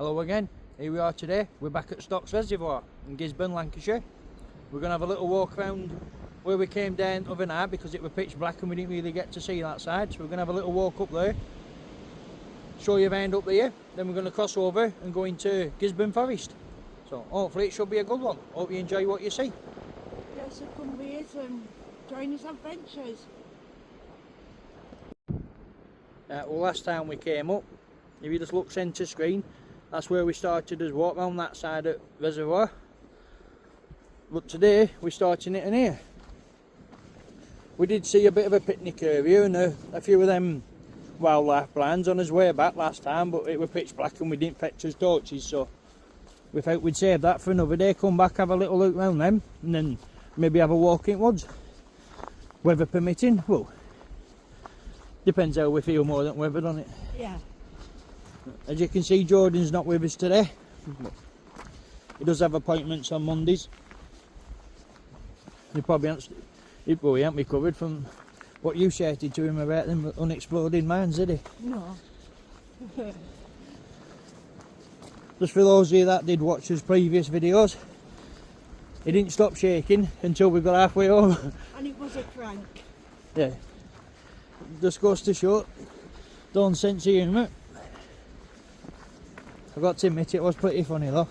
Hello again, here we are today. We're back at Stocks Reservoir in Gisburn, Lancashire. We're going to have a little walk around where we came down the other night because it was pitch black and we didn't really get to see that side. So we're going to have a little walk up there, show you around up there, then we're going to cross over and go into Gisburn Forest. So hopefully it should be a good one. Hope you enjoy what you see. Yes, so come with us and join us adventures. Well, last time we came up, if you just look centre screen, that's where we started as walk round that side of reservoir. But today we're starting it in here. We did see a bit of a picnic area and a few of them wildlife blinds on his way back last time, but it was pitch black and we didn't fetch us torches, so we thought we'd save that for another day, come back, have a little look round them, and then maybe have a walk in woods. Weather permitting, well, depends how we feel more than weather, doesn't it? Yeah. As you can see, Jordan's not with us today. He does have appointments on Mondays. He probably hasn't, he hasn't recovered from what you shouted to him about them unexploded mines, did he? No. Just for those of you that did watch his previous videos, he didn't stop shaking until we got halfway home. And it was a prank. Yeah. Just goes to show, don't sense of humour. I got to admit it was pretty funny though.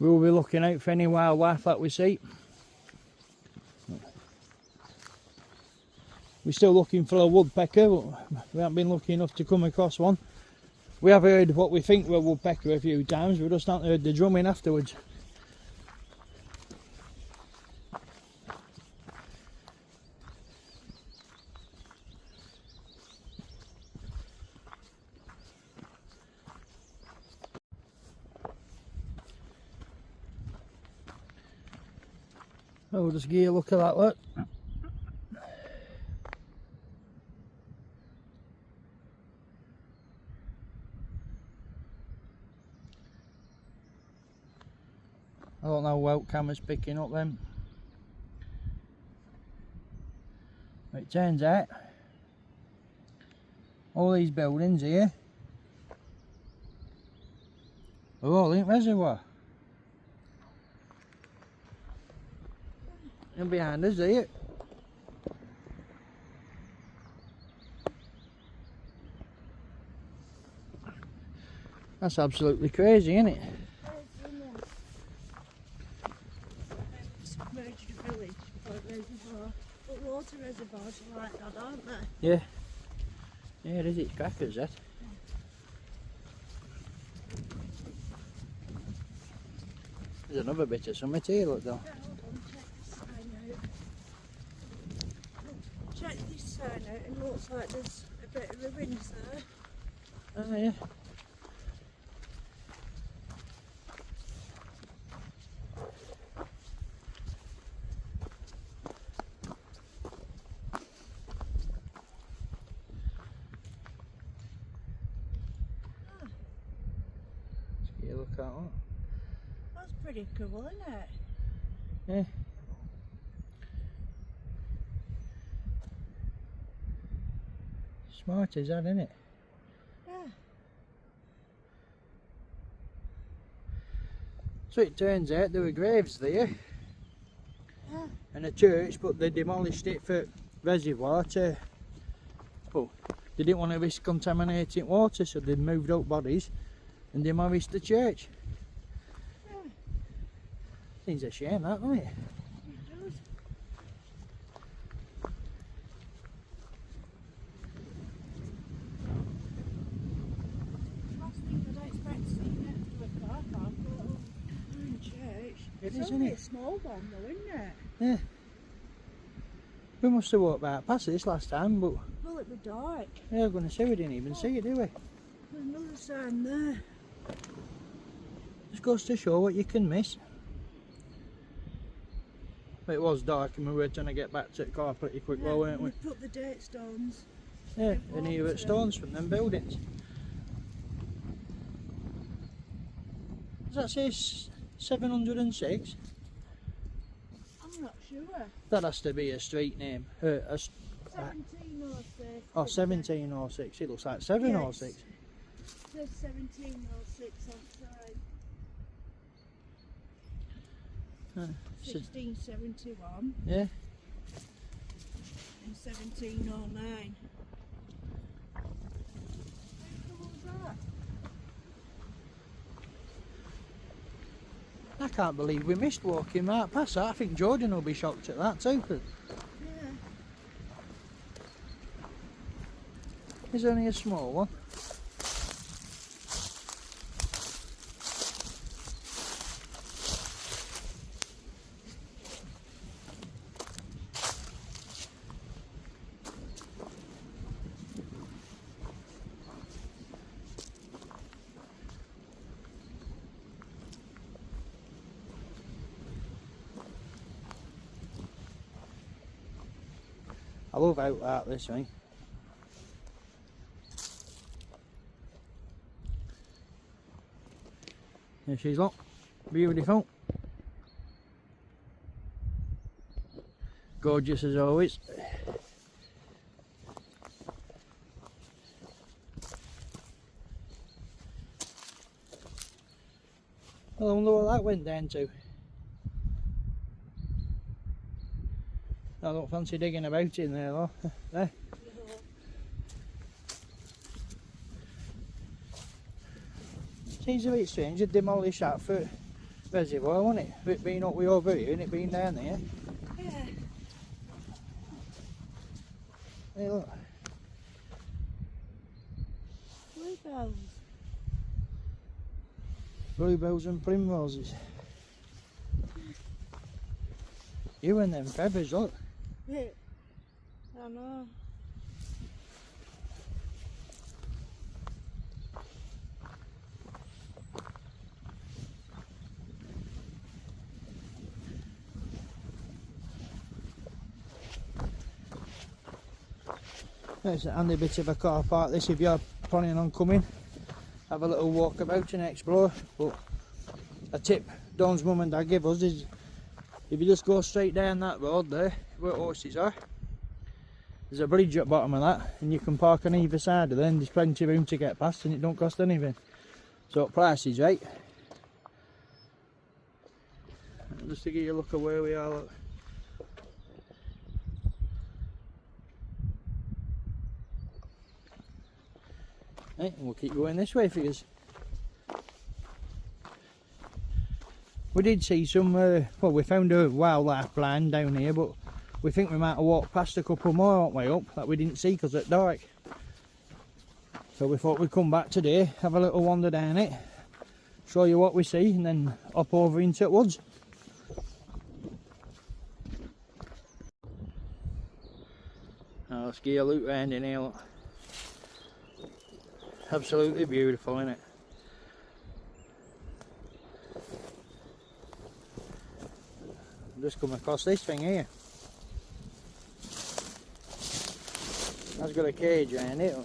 We'll be looking out for any wildlife that we see. We're still looking for a woodpecker, but we haven't been lucky enough to come across one. We have heard what we think were woodpecker a few times, we just haven't heard the drumming afterwards. Oh, just give you a look at that, look. I don't know what camera's picking up them. It turns out all these buildings here are all in reservoir. And behind us, see it? That's absolutely crazy, isn't it? Submerged village, but reservoir. But water reservoirs are like that, aren't they? Yeah. Yeah, it is, it's crackers, that. There's another bit of something here, look though. Check this sign out and it looks like there's a bit of ruins there. Oh yeah. Let's get a look at that. That's pretty cool, isn't it? Yeah. Smart as that, isn't it? Yeah. So it turns out there were graves there. Yeah. And a church, but they demolished it for reservoir to, well, they didn't want to risk contaminating water, so they moved out bodies and demolished the church. Yeah. Seems a shame, that, doesn't it? It does. Last thing I'd expect to see next to a car park or a little ruined church. It is, It's isn't only it? a small one though, isn't it? Yeah. We must have walked right past this last time, but Well, it was dark. yeah, we're going to say we didn't even see it, do we? There's another sign there. Just goes to show what you can miss. It was dark and we were trying to get back to the car pretty quick, Yeah, weren't we? we put the date stones. Yeah, and here at stones from them buildings. Does that say 706? I'm not sure. That has to be a street name. 1706. Oh, 1706. It looks like 706. It says 1706 outside. 1671 Yeah. and 1709. How cool was that? I can't believe we missed walking right past that. I think Jordan will be shocked at that too. But Yeah. it's only a small one. I love out like this thing. There she's look. Beautiful. Gorgeous as always. I wonder what that went down to. I don't fancy digging about in there though. There. Seems a bit strange to demolish that for reservoir, wasn't it? It being up way over here and it being down there. Yeah. Hey look. Bluebells. Bluebells and primroses. You and them feathers, look. I know. It's a handy bit of a car park this if you're planning on coming. Have a little walk about and explore. But a tip Dawn's mum and dad give us is if you just go straight down that road there where horses are, there's a bridge at the bottom of that and you can park on either side of there and there's plenty of room to get past and it don't cost anything. So price is right. Just to give you a look at where we are. Look. Right, and we'll keep going this way for you. We did see some, well we found a wildlife blind down here, but we think we might have walked past a couple more on the way up that we didn't see because it's dark. So we thought we'd come back today, have a little wander down it, show you what we see and then hop over into the woods. Now let's get a look round in here. Look. Absolutely beautiful, isn't it? Just come across this thing here. That's got a cage around it.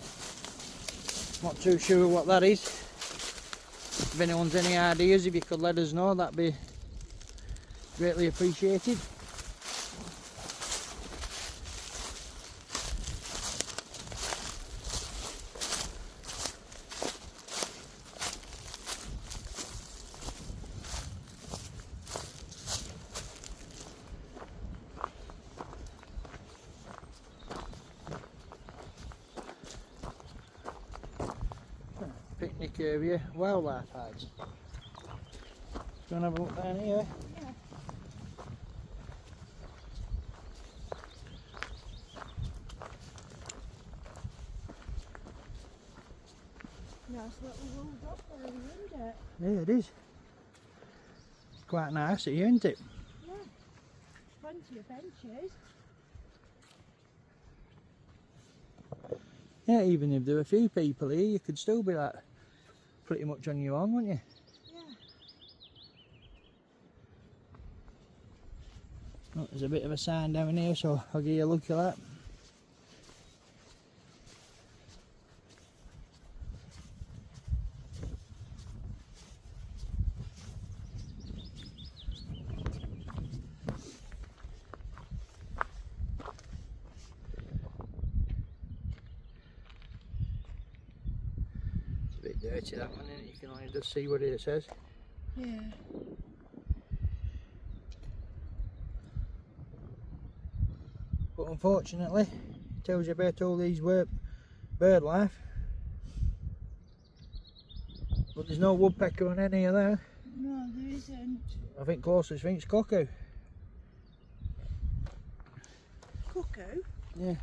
Not too sure what that is. If anyone's any ideas, if you could let us know, that'd be greatly appreciated. Picnic area, wildlife hides. Go and have a look down here. Yeah. Nice little rolled up area, isn't it? Yeah, it is. It's quite nice here, isn't it? Yeah. Plenty of benches. Yeah, even if there were a few people here, you could still be like pretty much on your own, wouldn't you? Yeah. Oh, there's a bit of a sign down here, so I'll give you a look at that. It's a bit dirty that one, isn't it? You can only just see what it says. Yeah. But unfortunately, it tells you about all these bird life. But there's no woodpecker on any of there. No, there isn't. I think closest thing's cuckoo. Cuckoo? Yeah,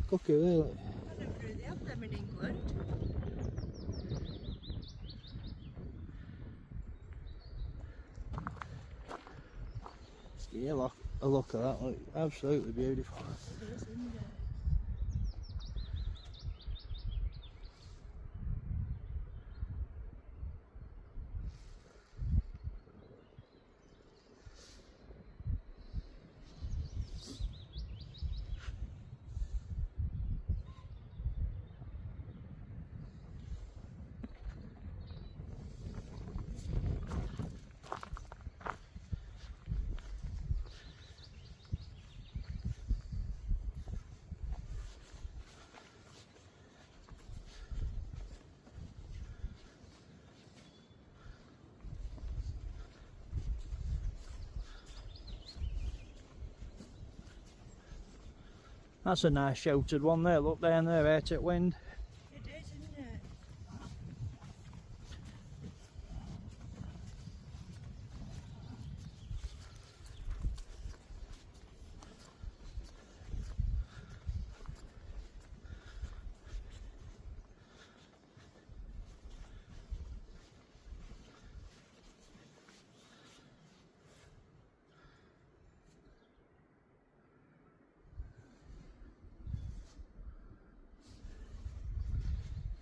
cuckoo there. Look. I don't really have them in England. Yeah, look, a look at that. Look, absolutely beautiful. It is, isn't it? That's a nice sheltered one there. Look down there, out at wind. It is, isn't it?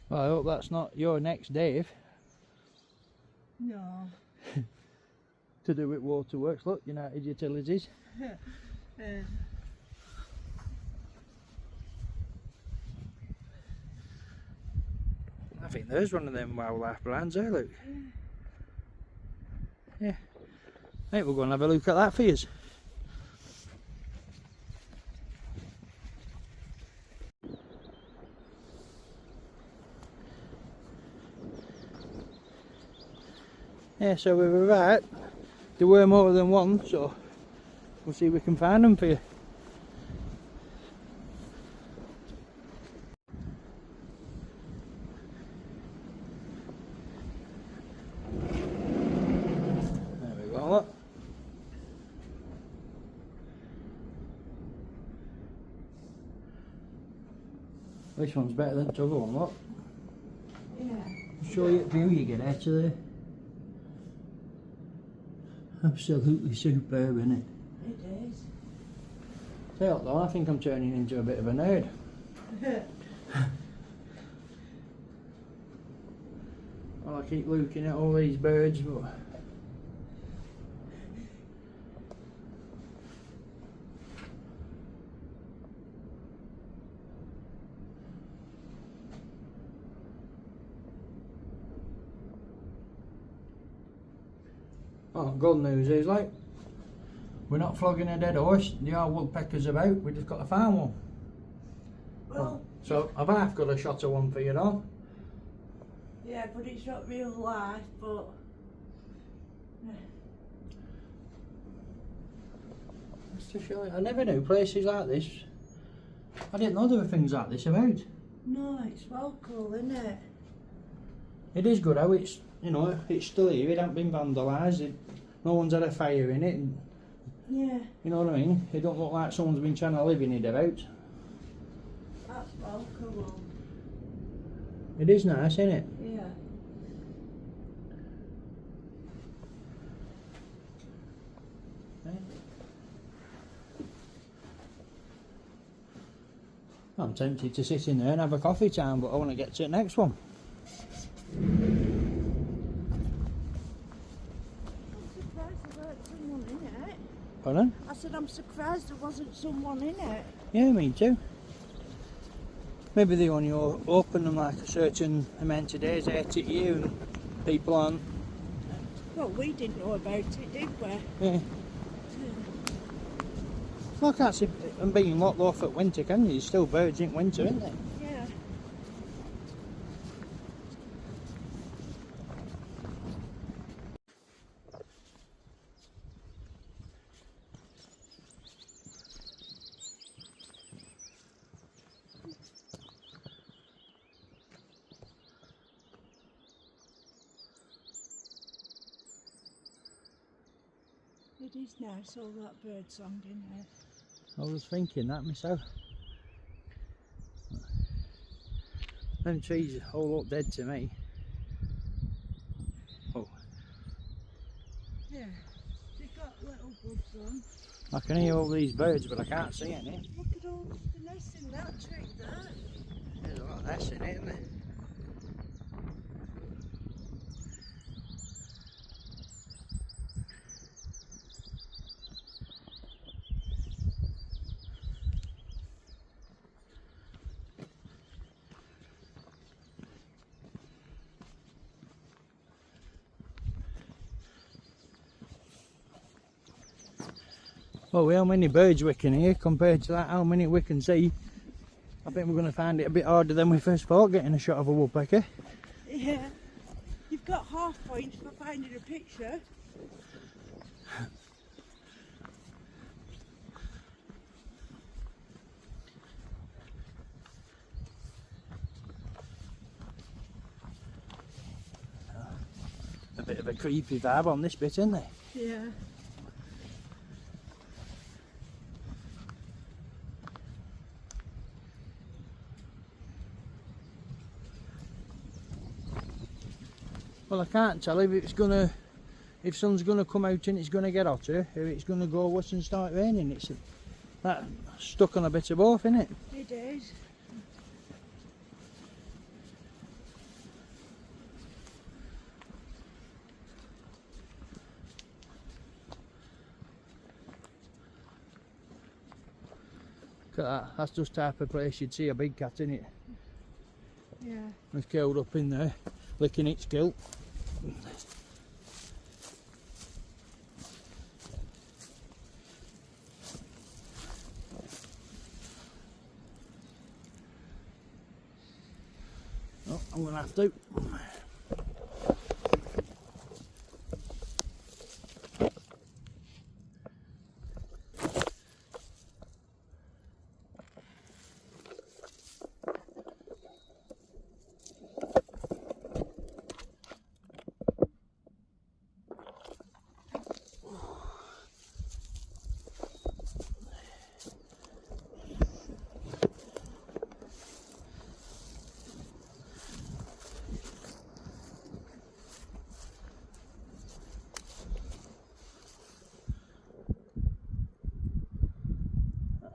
Well, I hope that's not your next Dave No. to do with waterworks. Look, United Utilities. I think there's one of them wildlife brands there, look. Yeah. I think we're going to have a look at that for you. Yeah, so we were right. There were more than one, so we'll see if we can find them for you. There we go, look. This one's better than the other one, look. Yeah. I'll show you the view you get out of there. Absolutely superb, isn't it? It is. Tell you what though, I think I'm turning into a bit of a nerd. Well, I keep looking at all these birds, but oh, good news is, like, we're not flogging a dead horse. There are woodpeckers about. We just got to find one. Well, So I've half got a shot of one for you now. yeah, but it's not real life, but... Just to show you. I never knew places like this. I didn't know there were things like this about. No, it's well cool, isn't it? It is good how it's, it's still here. It hasn't been vandalised. No one's had a fire in it. And, Yeah, you know what I mean? It don't look like someone's been trying to live in it about. that's well cool. It is nice, isn't it? Yeah. I'm tempted to sit in there and have a coffee time, but I want to get to the next one. I'm surprised there weren't someone in it. Pardon? I said I'm surprised there wasn't someone in it. Yeah, me too. Maybe they only open them like a certain amount of days, 80 a year, and people aren't. Well, we didn't know about it, did we? Yeah. Well, I can't see them being locked off at winter, can you? There's still birds in winter, isn't there? Yeah. It is nice, all that bird song in there. I was thinking that myself. Them trees all look dead to me. Oh, Yeah, they've got little buds on. I can hear all these birds, but I can't see any. Look at all the nests in that tree there. There's a lot of nests in it, isn't there? Well, with how many birds we can hear compared to that, how many we can see, I think we're going to find it a bit harder than we first thought, getting a shot of a woodpecker. Yeah. You've got half points for finding a picture. A bit of a creepy vibe on this bit, isn't there? Yeah. Well, I can't tell if sun's gonna come out and it's gonna get hotter, if it's gonna go worse and start raining. It's that stuck on a bit of both, isn't it? It is. Look at that. That's just type of place you'd see a big cat in it. Yeah. It's curled up in there, licking its gill. Oh, I'm gonna have to.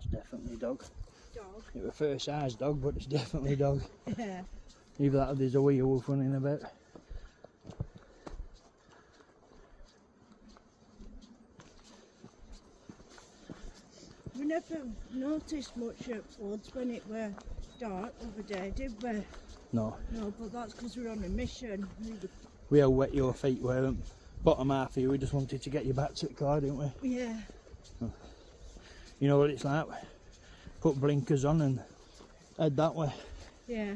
Definitely dog. Dog. It was first size dog, but it's definitely dog. Yeah. Either that or there's a wee wolf running about. We never noticed much at woods when it were dark the other day, did we? No. No, but that's because we're on a mission. We how wet your feet were. Bottom half of you, we just wanted to get you back to the car, didn't we? Yeah. You know what it's like? Put blinkers on and head that way. Yeah.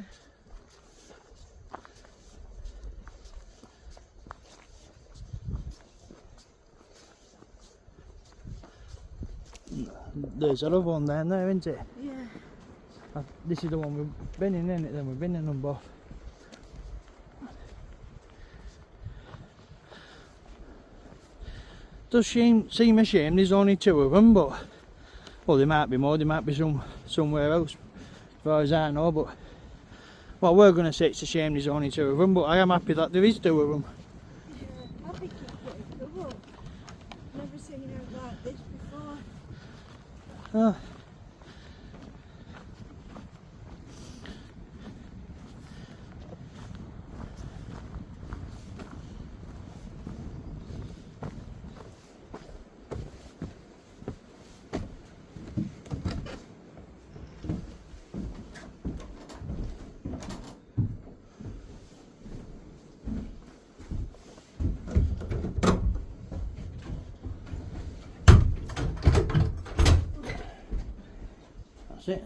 There's another one down there, isn't it? Yeah. This is the one we've been in, isn't it? Then we've been in them both. Does seem a shame there's only two of them, but well, there might be more. There might be somewhere else, as far as I know. But well, we're going to say it's a shame there's only two of them, but I am happy that there is two of them. Yeah. I think it's pretty cool. Never seen it like this before. Ah. That's it.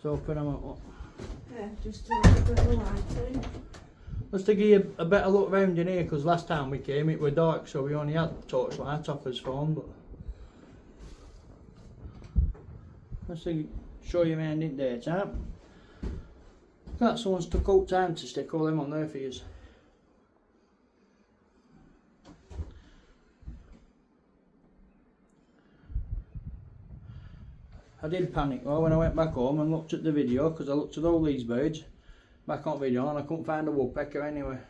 So put them up. Yeah, just a little bit of lighting. Just to give you a better look round in here, because last time we came it was dark, so we only had torchlight off his phone. But just to show you around in daytime. That someone's took out time to stick all them on there for you. I did panic though when I went back home and looked at the video, because I looked at all these birds back on video and I couldn't find a woodpecker anywhere.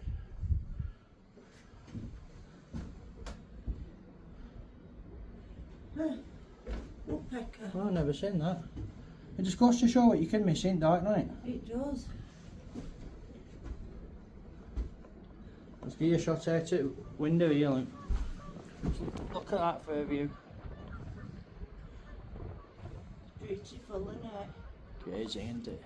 Woodpecker. Oh, I've never seen that. It just goes to show what you can miss in dark, doesn't it? It does. Let's give you a shot out the window here. Look at that for a view. Beautiful, isn't it? Crazy, isn't it?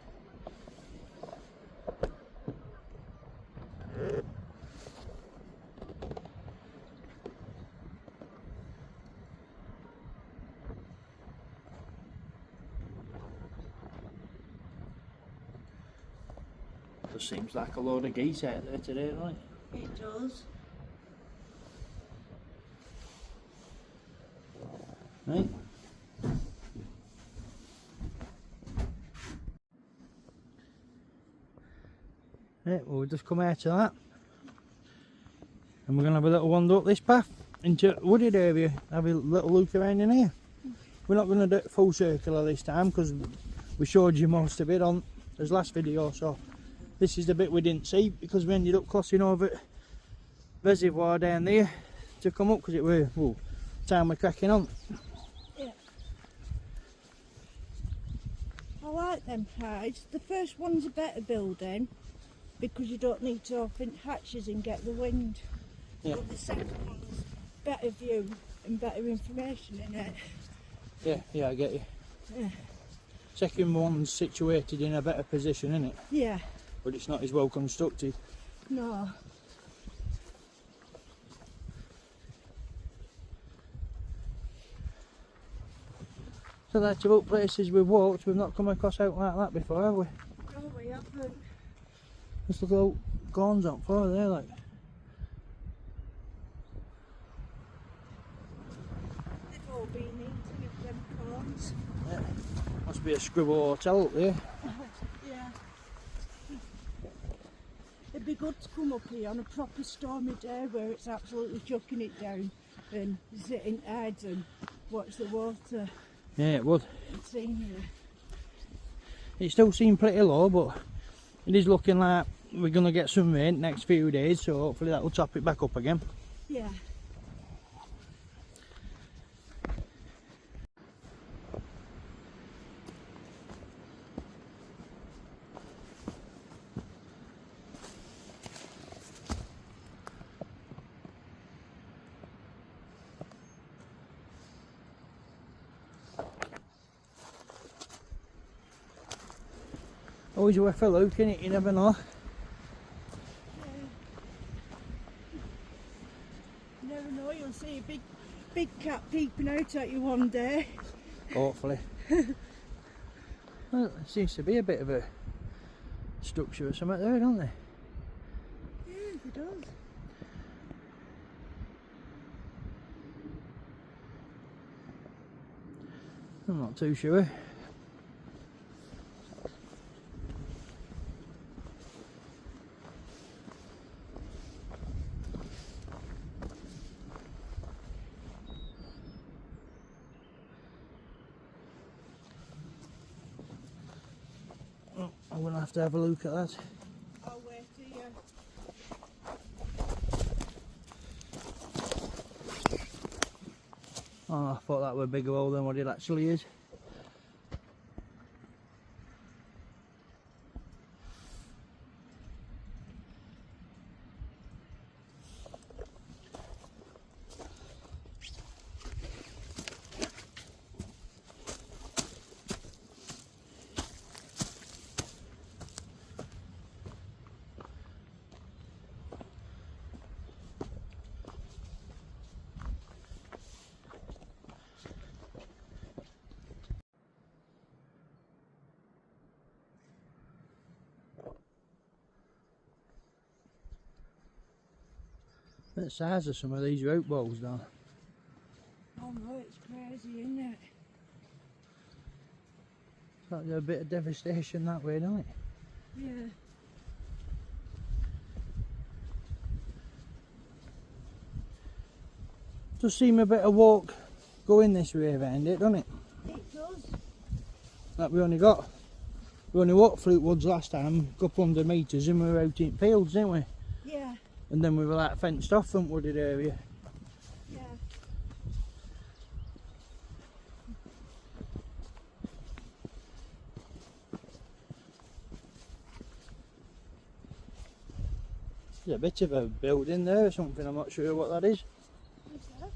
Just seems like a load of geese out there today, doesn't it? It does. Right. Right, well, we've just come out of that. And we're going to have a little wander up this path into a wooded area, have a little look around in here. We're not going to do it full circle this time because we showed you most of it on this last video, so this is the bit we didn't see because we ended up crossing over reservoir down there to come up because it were, well, time we're cracking on. Yeah. I like them hides. The first one's a better building because you don't need to open hatches and get the wind. Yeah. But the second one's better view and better information in it. Yeah, I get you. Yeah. Second one's situated in a better position, isn't it? Yeah. But it's not as well constructed. No. So that's about places we've walked, we've not come across out like that before, have we? No, we haven't. Just look how corns up far there, like. They've all been eating of them corns. Yeah. Must be a scribble hotel up there. Yeah. It'd be good to come up here on a proper stormy day where it's absolutely chucking it down and sit in hides and watch the water. Yeah, it would. It's scenery. It still seemed pretty low, but it is looking like we're going to get some rain next few days, so hopefully that will top it back up again. Yeah. Always worth a look, innit? You never know. You never know, you'll see a big cat peeping out at you one day. Hopefully. Well, there seems to be a bit of a structure or something there, don't there? Yeah, it does. I'm not too sure. Oh, I'm going to have a look at that. I'll wait here. Oh, I thought that were a bigger hole than what it actually is. The size of some of these root balls, Don. Oh no, it's crazy, isn't it? It's like there's a bit of devastation that way, don't it? Yeah. Does seem a bit of walk going this way around it, doesn't it? It does. Like we only walked through woods last time, a couple hundred metres, and we were out in fields, didn't we? Yeah. And then we were like fenced off from wooded area. Yeah. There's a bit of a building there or something, I'm not sure what that is. What's that?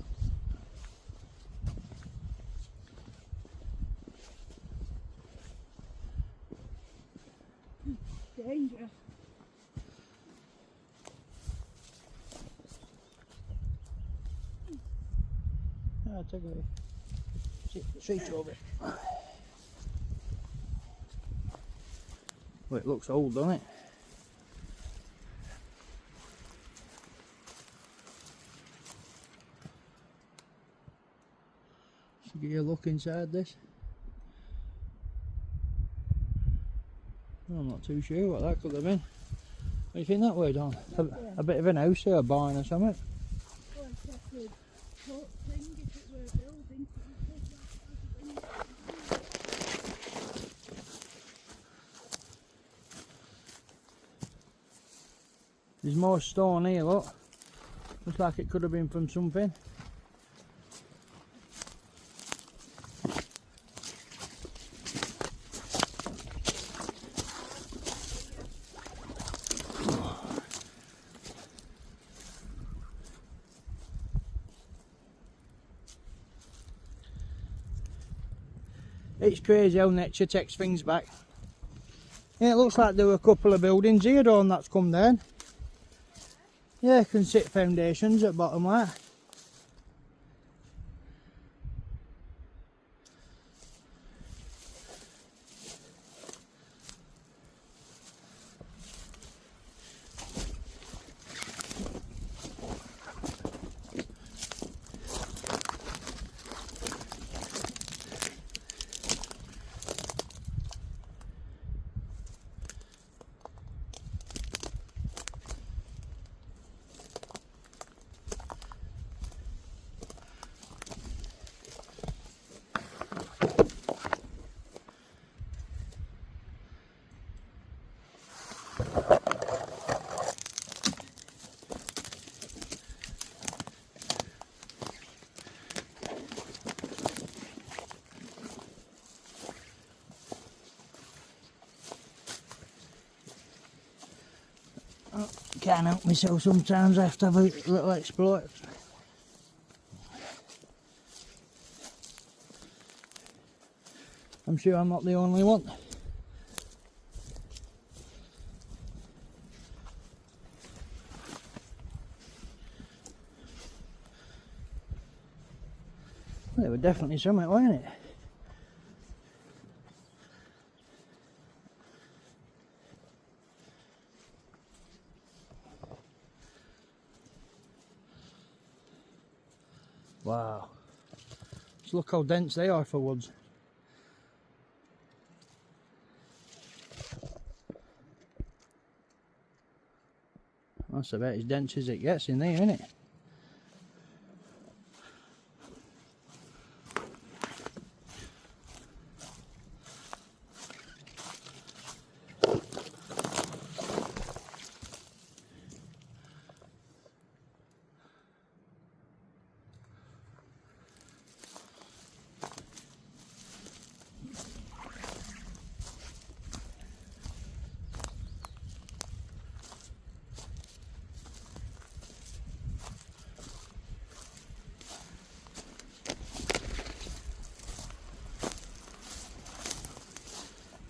Danger. Oh, take away. Straight over it. Well, it looks old, doesn't it? Should get a look inside this. I'm not too sure what that could have been. What do you think that way, Don? A bit of an house or a barn or something? Well, it's like a coat thing if it were a building. There's more stone here, look. Looks like it could have been from something. It's crazy how nature takes things back. Yeah, it looks like there were a couple of buildings here, Dawn, that's come down. Yeah, can sit foundations at bottom like. Can't help myself sometimes, I have to have a little explore. I'm sure I'm not the only one. Well, there were definitely something, weren't it? Wow. Just look how dense they are for woods. That's about as dense as it gets in there, isn't it?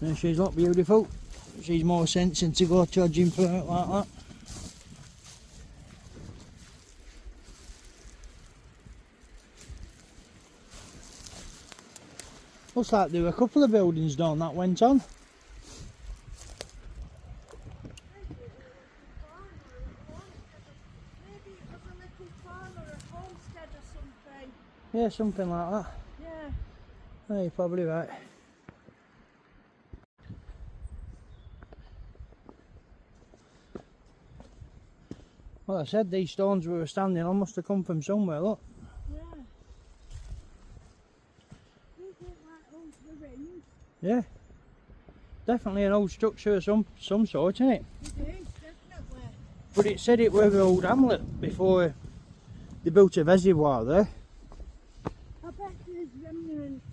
Now she's not beautiful. She's more sensing to go charging for it like that. Looks like there were a couple of buildings down that went on. Maybe it was a Yeah, something like that. Yeah. Yeah, you're probably right. Well, I said these stones we were standing on must have come from somewhere, look. Yeah. Is it like old the rings? Yeah. Definitely an old structure of some sort, isn't it? It is, definitely. But it said it was an old hamlet before they built a reservoir there. I bet there's remnants,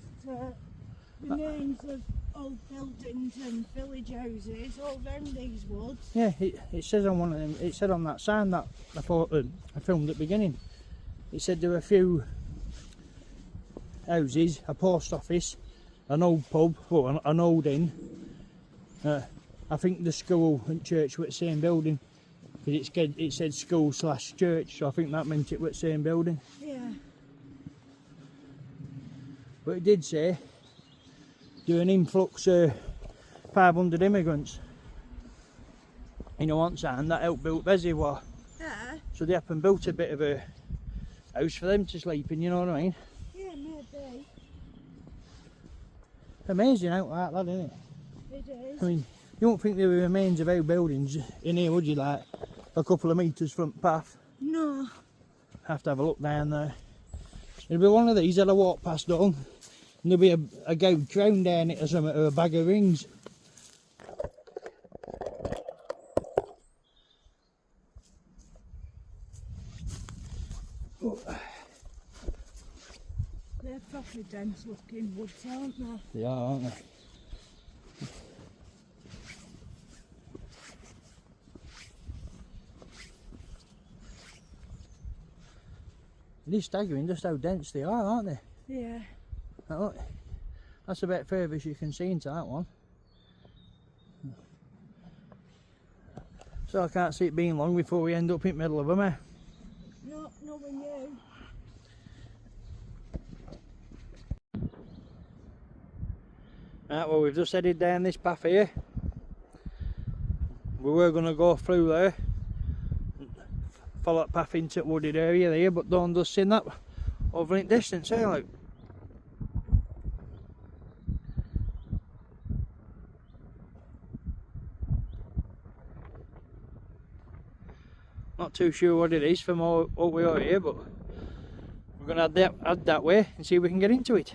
remains of old buildings and village houses all round these woods. Yeah, it says on one of them, it said on that sign that I filmed at the beginning. It said there were a few houses, a post office, an old pub, well, an old inn. I think the school and church were the same building. Because it said school / church, so I think that meant it was the same building. Yeah. But it did say there were an influx of 500 immigrants in a one time that helped build reservoir. Yeah. So they up and built a bit of a house for them to sleep in, you know what I mean? Yeah, maybe. Amazing out like that, isn't it? It is. I mean, you won't think there were remains of old buildings in here, would you? Like a couple of metres from the path. No. Have to have a look down there. There'll be one of these that I walk past on, and there'll be a goat drowned down it or something, or a bag of rings. They're proper dense looking woods, aren't they? They are, aren't they? It is staggering just how dense they are, aren't they? Yeah. Now look, that's about further as you can see into that one. So I can't see it being long before we end up in the middle of them, eh? Not knowing you. Right, well, we've just headed down this path here. We were going to go through there, follow that path into the wooded area there, but Dawn just seen that over in the distance, eh? Like, not too sure what it is from what we are here, but we're going to add that way and see if we can get into it.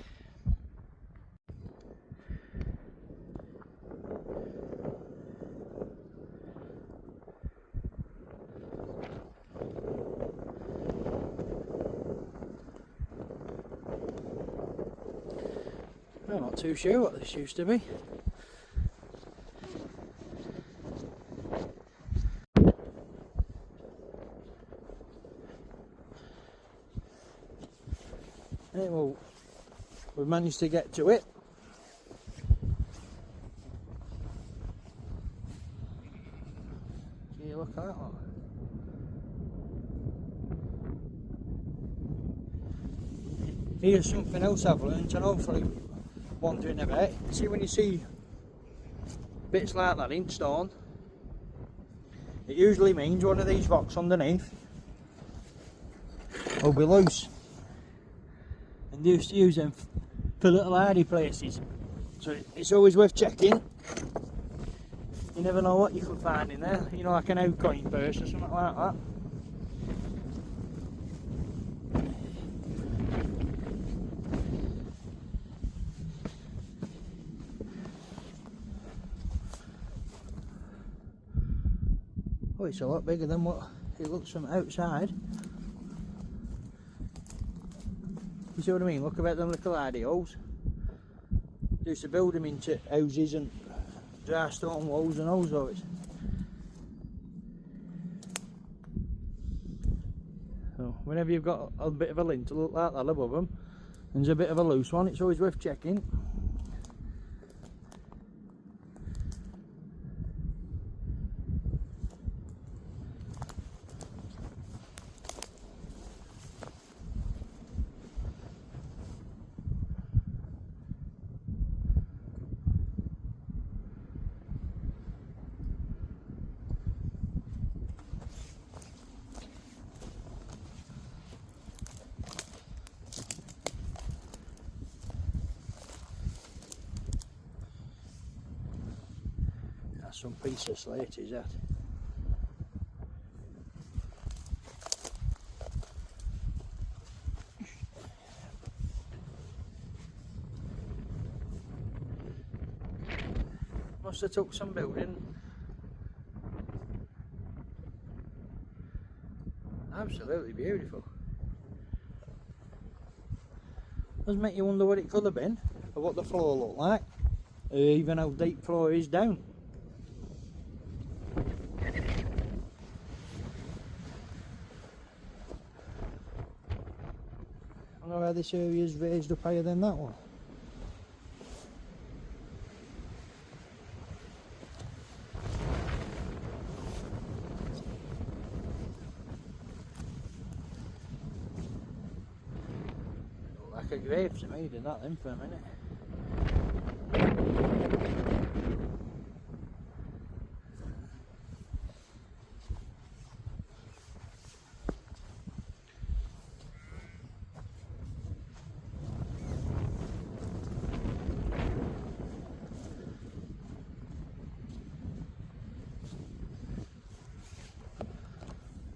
I'm not too sure what this used to be. Yeah, well, we've managed to get to it. Can you look at that one? Here's something else I've learnt, and hopefully wondering about. See, when you see bits like that in stone, it usually means one of these rocks underneath will be loose. And they used to use them for little hidey places. So it's always worth checking. You never know what you could find in there. You know, like an old coin purse or something like that. Oh, it's a lot bigger than what it looks from outside. You see what I mean? Look about them little hidey holes. They used to build them into houses and dry stone walls and all sorts. So whenever you've got a bit of a lint to look like that above them, and there's a bit of a loose one, it's always worth checking. some piece of slate, is that? Must have took some building. Absolutely beautiful. Does make you wonder what it could have been, or what the floor looked like, or even how deep floor is down. I wonder how this area is raised up higher than that one. Like a grave to me, did that then for a minute.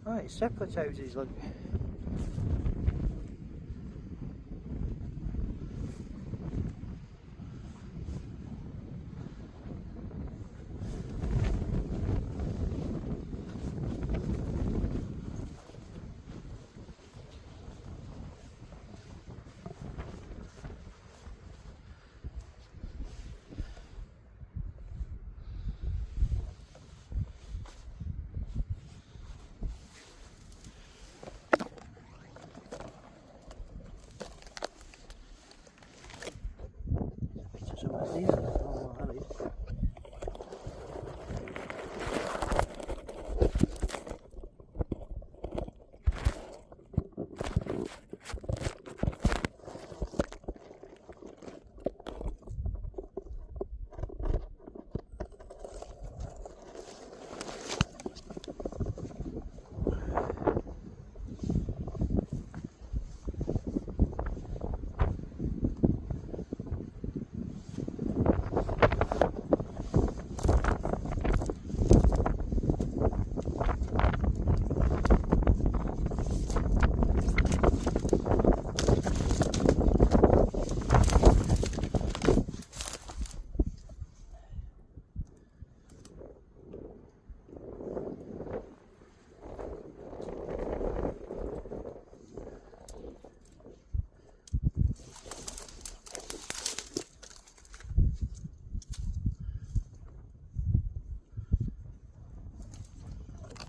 Right, separate houses, look. Yeah. Oh, that is.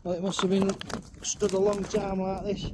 Well, it must have been stood a long time like this.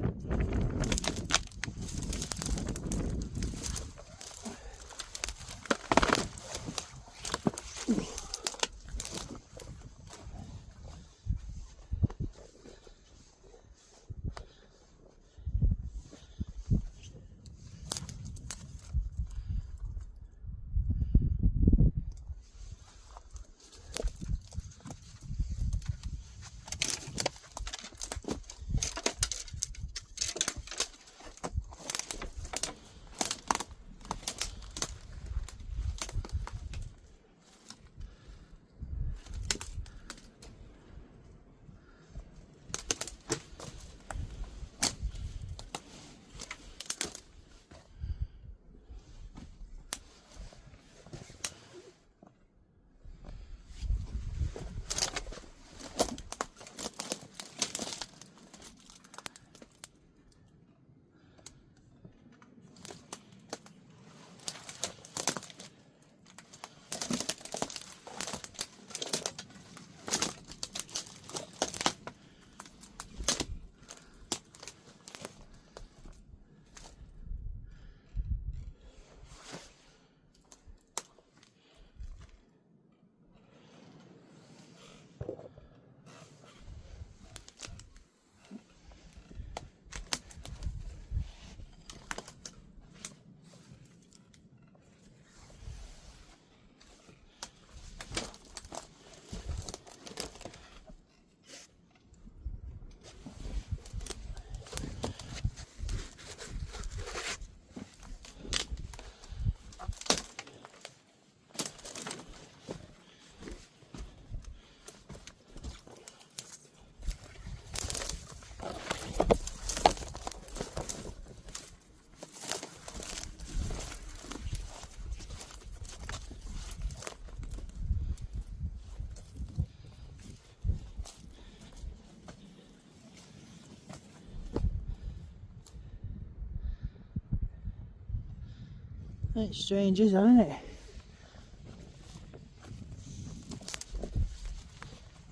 It's strange, isn't it?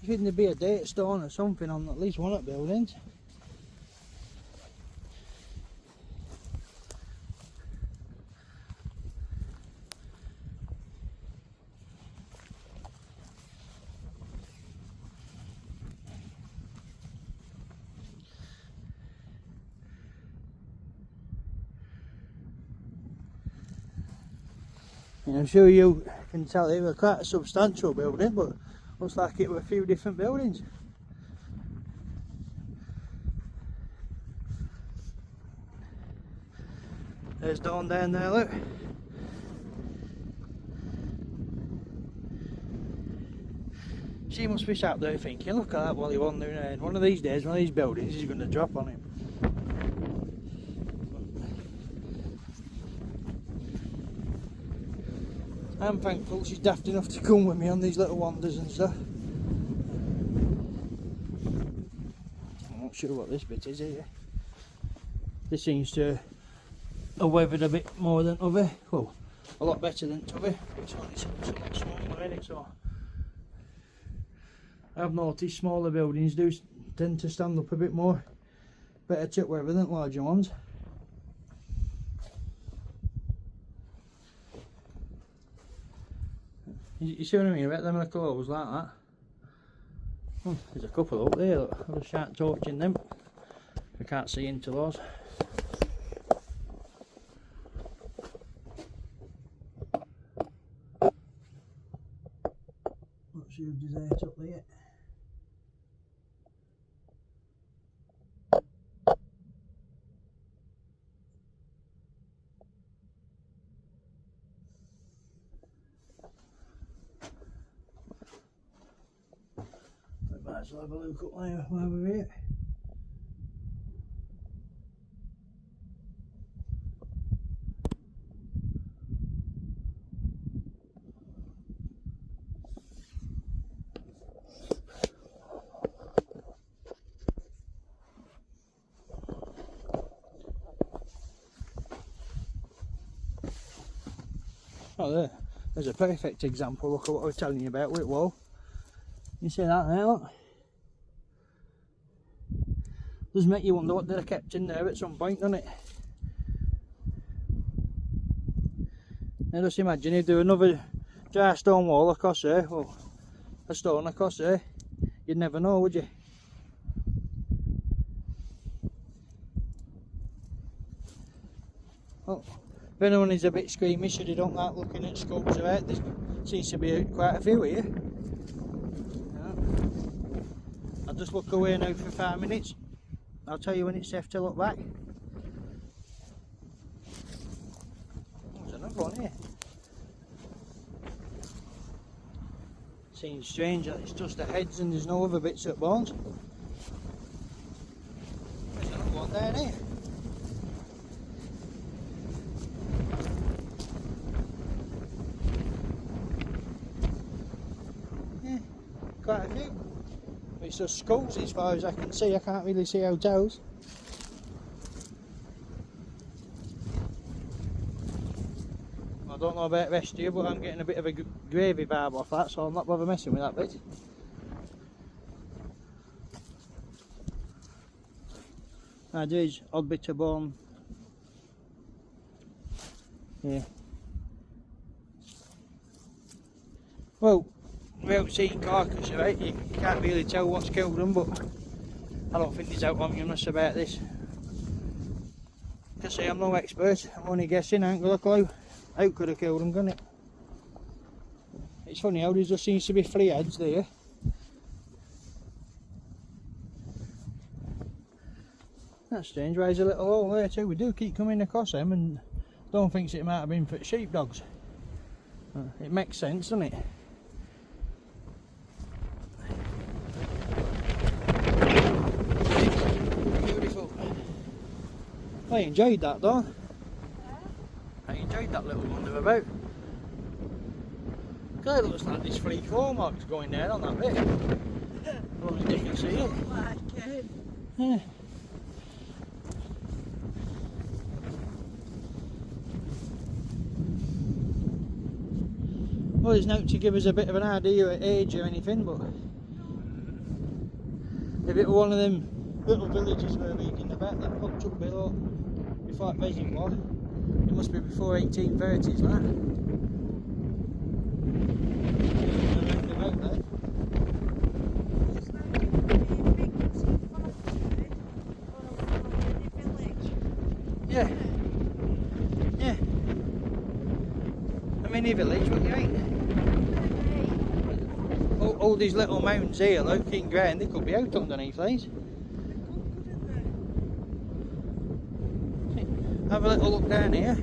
You think there'd be a date stone or something on at least one of the buildings. And I'm sure you can tell it was quite a substantial building, but looks like it were a few different buildings. There's Dawn down there, look. She must be sat there thinking, look at that while you're wandering around. One of these days, one of these buildings is going to drop on him. I'm thankful she's daft enough to come with me on these little wanders and stuff. I'm not sure what this bit is here. This seems to have weathered a bit more than other. Well, a lot better than t'other. This one is somewhat smaller in it, so I've noticed smaller buildings do tend to stand up a bit more, better to weather than larger ones. You see what I mean about them little holes like that? Oh, there's a couple up there, look. I'll just start torching them. I can't see into those. Not sure if there's eight up there. Might as well have a look up there while we're here. Oh, there's a perfect example. Look at what I was telling you about Whitwall. You see that there, look? Does make you wonder what they'd have kept in there at some point, doesn't it? Now just imagine if there were another dry stone wall across there, well, a stone across there, you'd never know, would you? Well, if anyone is a bit squeamish or they don't like looking at sculptures of art, there seems to be quite a few here. I'll just look away now for 5 minutes. I'll tell you when it's safe to look back. There's another one here. Seems strange that it's just the heads and there's no other bits of bones. There's another one down here. Yeah, quite a few. It's just skulls as far as I can see. I can't really see how toes. I don't know about the rest of you, but I'm getting a bit of a gravy vibe off that, so I'm not bothered messing with that bit. Now there's odd bit of bone. Yeah. Well, without seeing carcass, right, you can't really tell what's killed them, but I don't think there's out arguments about this. Like I say, I'm no expert, I'm only guessing, I ain't got a clue. How could have killed them, couldn't it? It's funny how there just seems to be 3 heads there. That's strange, why there's a little hole there too. We do keep coming across them and don't think it might have been for sheepdogs. It makes sense, doesn't it? I enjoyed that though. I enjoyed that little wander about. Because it looks like there's 3 claw marks going there on that bit. I don't think you can see it. Yeah. Well, it's not to give us a bit of an idea of age or anything, but if it were one of them little villages we're reading about that popped up below before that vision was, it must be before 1830s, like. Around about there. It's like it could be a big city farmstead or any village. Yeah. Yeah. A mini village, what do you think? All these little mountains here, look, in ground, they could be out underneath these. Have a little look down here.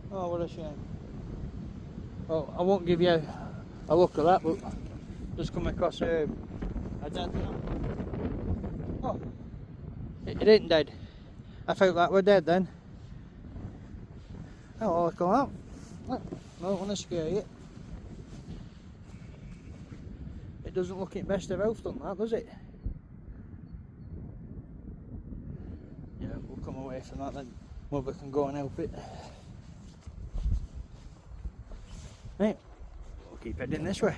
Oh, what a shame. Well, I won't give you a look at that, but just come across a dead one. Oh, it ain't dead. I felt like we're dead then. Oh, well, come out. Look, I don't want to scare you. It doesn't look in best of health, does it? Yeah, we'll come away from that then. Mother can go and help it. Right, we'll keep heading this way.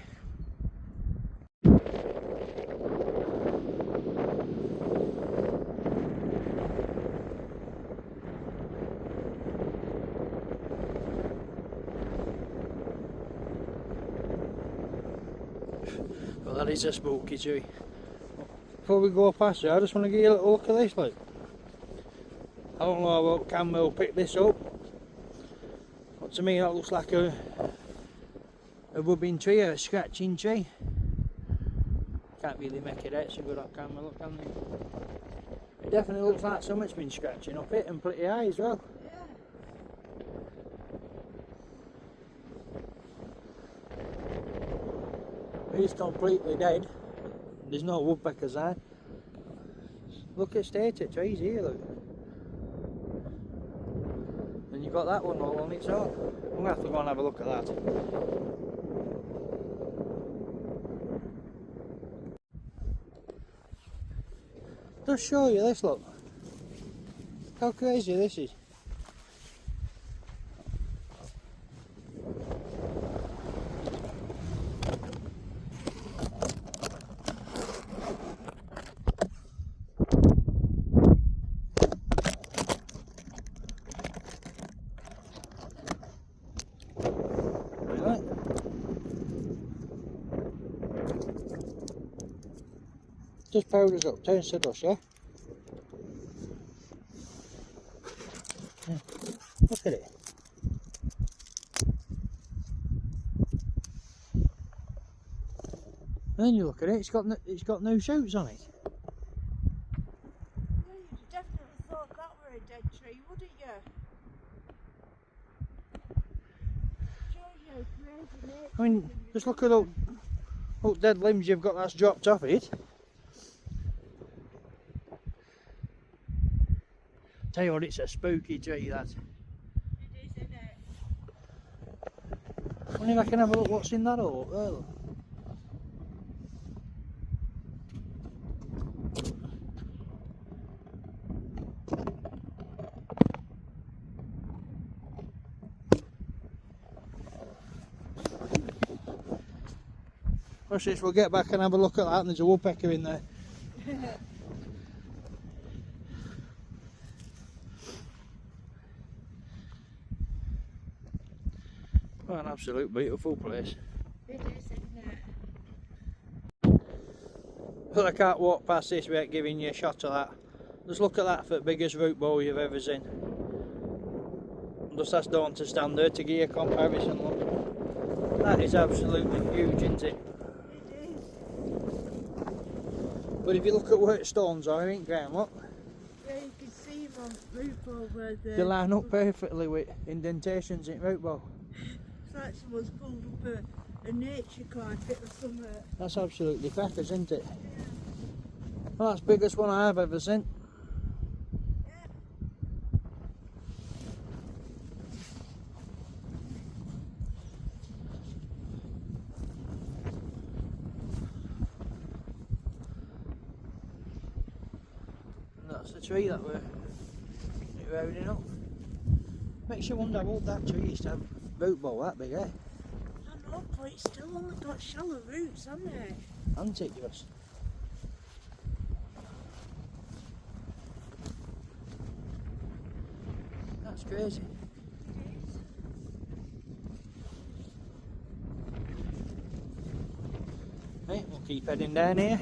Well, that is a spooky tree. Before we go past it, I just want to give you a little look at this, look. I don't know how camera will pick this up, but to me that looks like a rubbing tree or a scratching tree. Can't really make it out so good on camera, look, can they? It definitely looks like something's been scratching up it, and pretty high as well. It's completely dead. There's no woodpeckers there. Look at state of trees here, look. And you've got that one all on its own. I'm going to have to go and have a look at that. Just show you this, look. How crazy this is. Just powders up, turns to dust, yeah? Look at it. And then you look at it, it's got no shoots on it. Yeah, you'd definitely thought that were a dead tree, wouldn't you? Shows you how crazy nature I mean, just look at all dead limbs you've got that's dropped off it. Tell you what, it's a spooky tree, that. It is, isn't it? I wonder if I can have a look what's in that hole up there, look. Watch this, we'll get back and have a look at that, and there's a woodpecker in there. What an absolute beautiful place. It is, isn't it? But I can't walk past this without giving you a shot of that. Just look at that for the biggest root ball you've ever seen. Just ask Dawn to stand there to give you a comparison, look. That is absolutely huge, isn't it? It is. But if you look at where its stones are in ground, look. Yeah, you can see them on the roof over there. They line up perfectly with indentations in root ball. It's like someone's pulled up a nature carpet or something. That's absolutely crackers, isn't it? Well, that's the biggest one I've ever seen. That's the tree that we're rounding up. Makes you wonder how old that tree used to have root ball that big, eh? I know, but it's still only got shallow roots, hasn't it? Hasn't it just? That's crazy. It is. Right, we'll keep heading down here.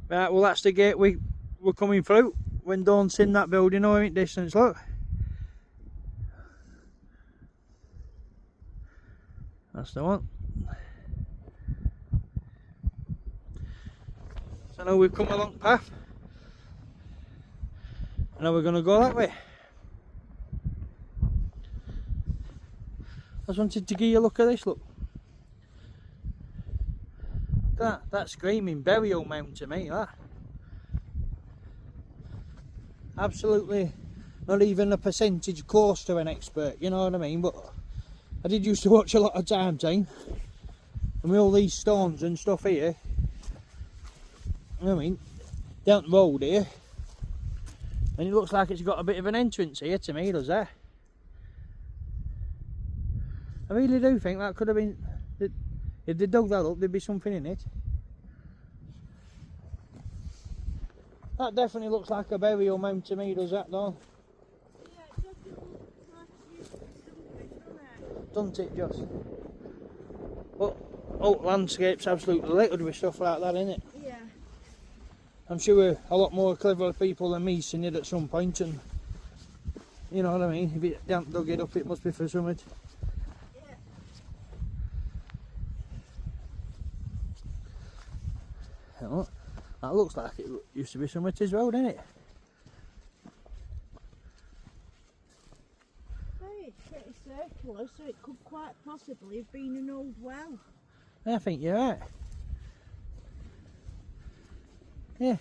Right, well that's the gate we're coming through. When Dawn's seen that building over in distance, look. That's the one. So now we've come along the path. And now we're going to go that way. I just wanted to give you a look at this, look. That's screaming burial mound to me, that. Absolutely not even a percentage close to an expert, you know what I mean? But I did used to watch a lot of Time, and with all these stones and stuff here, I mean, down the road here, and it looks like it's got a bit of an entrance here to me, does that? I really do think that could have been, if they dug that up, there'd be something in it. That definitely looks like a burial mound to me, does that, Dawn? Yeah, it does look like it used to be something, Doesn't it just? But old landscape's absolutely littered with stuff like that, isn't it? Yeah. I'm sure a lot more clever people than me seen it at some point, and you know what I mean, if you haven't dug it up it must be for something. Yeah. You know, that looks like it used to be somewhere as well, doesn't it? Hey, it's pretty circular, so it could quite possibly have been an old well. I think you're right. Yeah.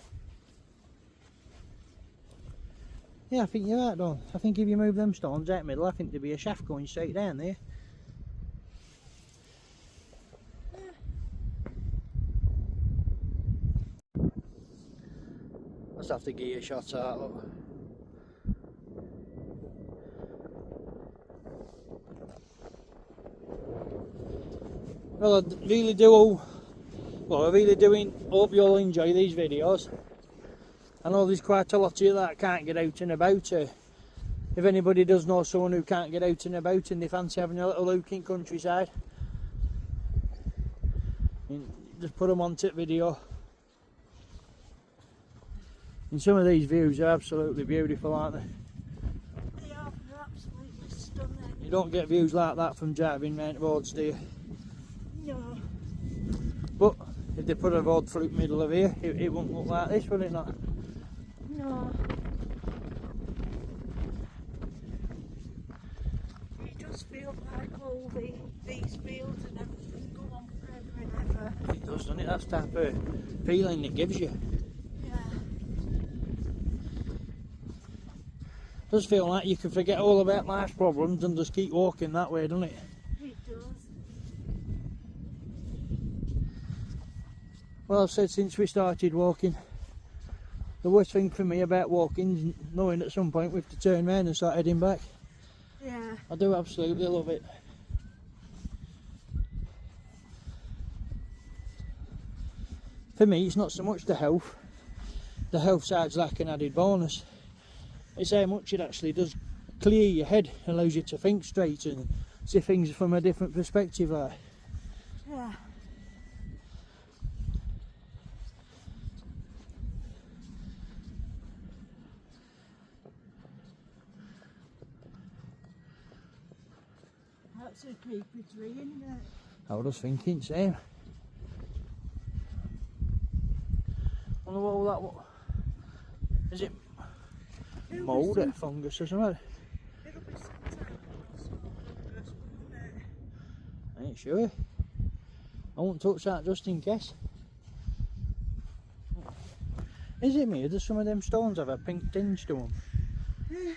Yeah, I think you're right, Don. I think if you move them stones out the middle, I think there'd be a shaft going straight down there. Let's have to get you a shot out. Look. Well, I really do. Well, I really do hope you all enjoy these videos. I know there's quite a lot of you that can't get out and about. If anybody does know someone who can't get out and about and they fancy having a little look in countryside, just put them on tip video. And some of these views are absolutely beautiful, aren't they? They are, they're absolutely stunning. You don't get views like that from driving round roads, do you? No. But if they put a road through the middle of here, it wouldn't look like this, would it not? No. It does feel like all these fields and everything go on forever and ever. It does, doesn't it? That's the type of feeling it gives you. Yeah. It does feel like you can forget all about life's problems and just keep walking that way, doesn't it? It does. Well, I've said since we started walking, the worst thing for me about walking is knowing at some point we have to turn round and start heading back. Yeah. I do absolutely love it. For me, it's not so much the health. The health side's like an added bonus. It's how much it actually does clear your head, allows you to think straight and see things from a different perspective. Like. Yeah. That's a creepy tree, isn't it? I was thinking, same. Wonder what all that was. Is it mould or fungus or something? It'll be some type of fungus, won't it? I ain't sure. I won't touch that just in case. Is it me? Does some of them stones have a pink tinge to them? Yeah.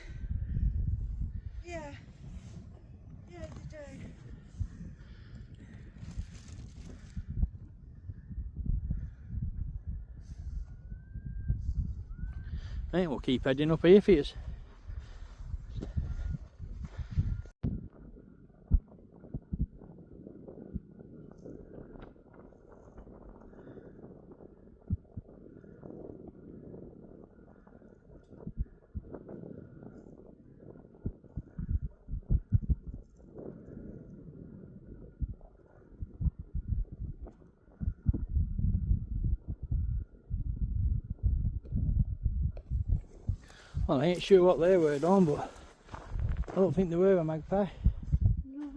Yeah, they do. I think we'll keep heading up here for you. Well, I ain't sure what they were on, but I don't think they were a magpie. No.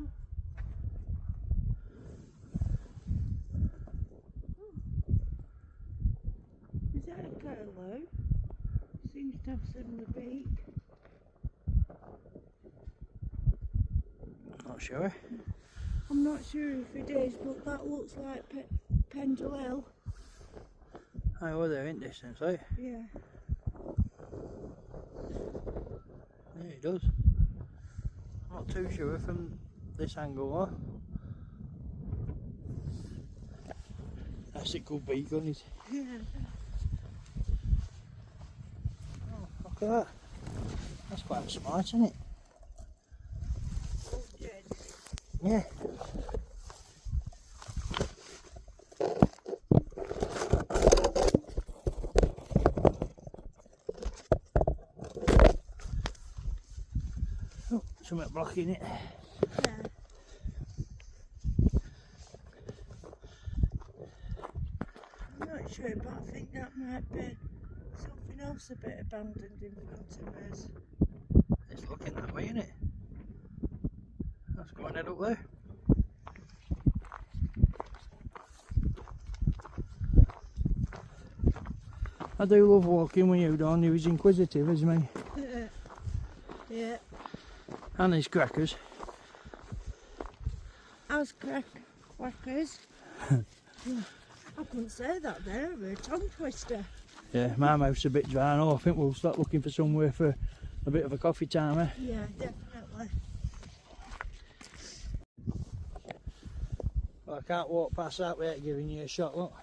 Is that a Clitheroe? Seems to have similar beak. Not sure. I'm not sure if it is, but that looks like Pendle Hill. Oh, well, they're in distance, right? Yeah. Yeah, it does. I'm not too sure from this angle, huh? That's a good beak on it. Yeah. Oh, look at that. That's quite smart, isn't it? Oh, dead. Yeah. Oh, something blocking it. Yeah. I'm not sure, but I think that might be something else a bit abandoned in front of us. It's looking that way, isn't it? Let's go and head up there. I do love walking with you, Don. He was inquisitive, isn't he? Yeah. And his crackers. As crackers. I couldn't say that there, we're a tongue twister. Yeah, my mouth's a bit dry now. I think we'll start looking for somewhere for a bit of a coffee time, eh? Yeah, definitely. Well, I can't walk past that without giving you a shot, look.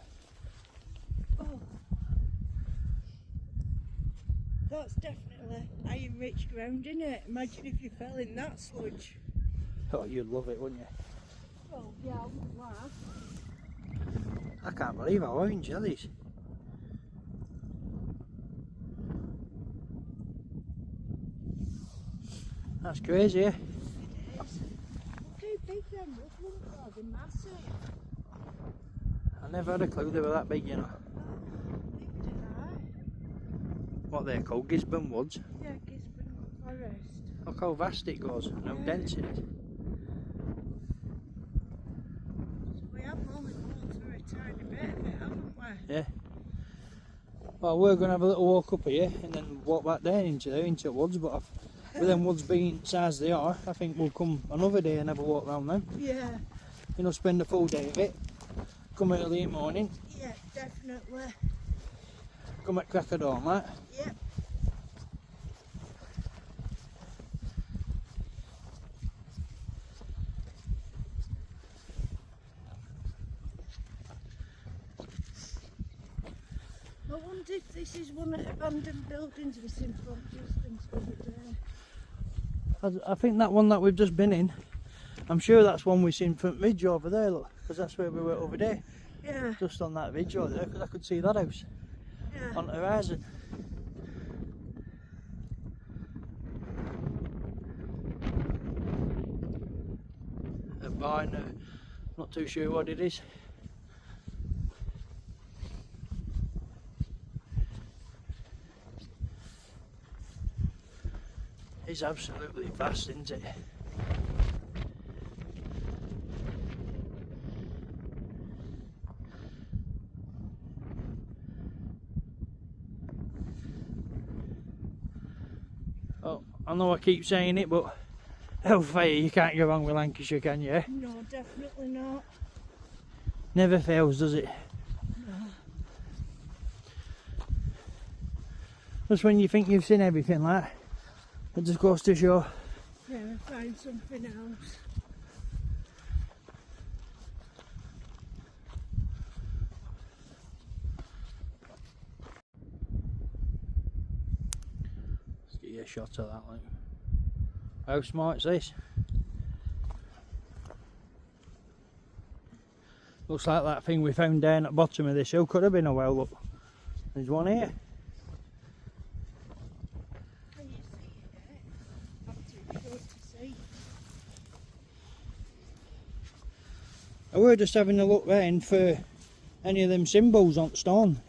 Oh. That's definitely iron rich ground, isn't it? Imagine if you fell in that sludge. Oh, you'd love it, wouldn't you? Well, yeah, I wouldn't laugh. I can't believe how orange that is. That's crazy, eh? It is. Look how big them woodlands are, they're massive. I never had a clue they were that big, you know. Neither did I. What they're called, Gisburn woods. Yeah, Gisburn Forest. Look how vast it goes, and how dense it is. So we have only gone through a tiny bit of it, haven't we? Yeah. Well, we're going to have a little walk up here and then walk back down into the woods, but with them woods being the size they are, I think we'll come another day and have a walk around them. Yeah. You know, spend a full day of it. Come early in the morning, Yeah, definitely. come at crack of dawn, right? Yep. I wonder if this is one of the abandoned buildings we seen from distance the other day. I think that one that we've just been in, I'm sure that's one we've seen from ridge over there, look, because that's where we were over there, Yeah, just on that ridge over there, because I could see that house yeah. on the horizon. A barn, not too sure what it is. It's absolutely vast, isn't it? Oh, I know I keep saying it, but hellfire, you can't go wrong with Lancashire, can you? No, definitely not. Never fails, does it? No. Just when you think you've seen everything, like, it just goes to show. Yeah, find something else. you a shot of that, like. How smart's this? Looks like that thing we found down at the bottom of this hill could have been a well. Look, there's one here. Can you see it? I'm too short to see. I were just having a look then for any of them symbols on stone.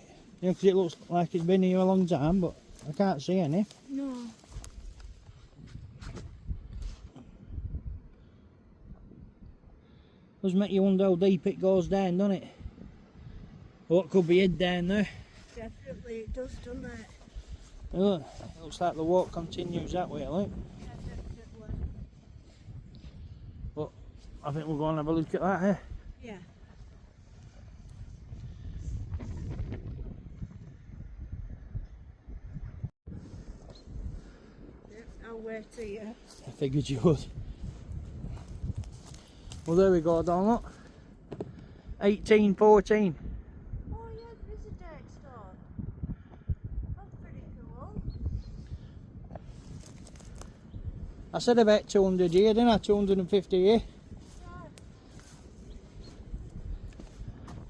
You know, because it looks like it's been here a long time, but I can't see any. No. Does make you wonder how deep it goes down, doesn't it? What could be hid down there? Definitely it does, doesn't it? Look, it looks like the walk continues that way, look. Yeah, definitely. But I think we'll go and have a look at that, eh? Yeah. Yep, I'll wait here. I figured you would. Well, there we go, Don, look. 1814. Oh yeah, there is a date stone. That's pretty cool. I said about 200 year, didn't I? 250 year. Yeah.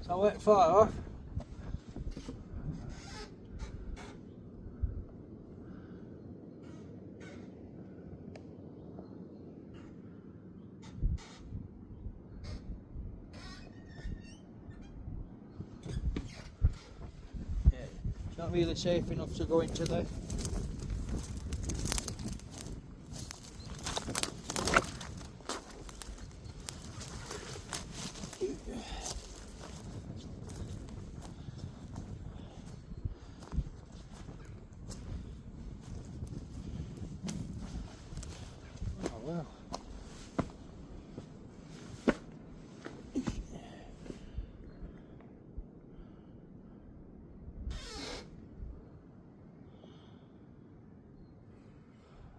So I went far off. It's not really safe enough to go into there. Oh wow.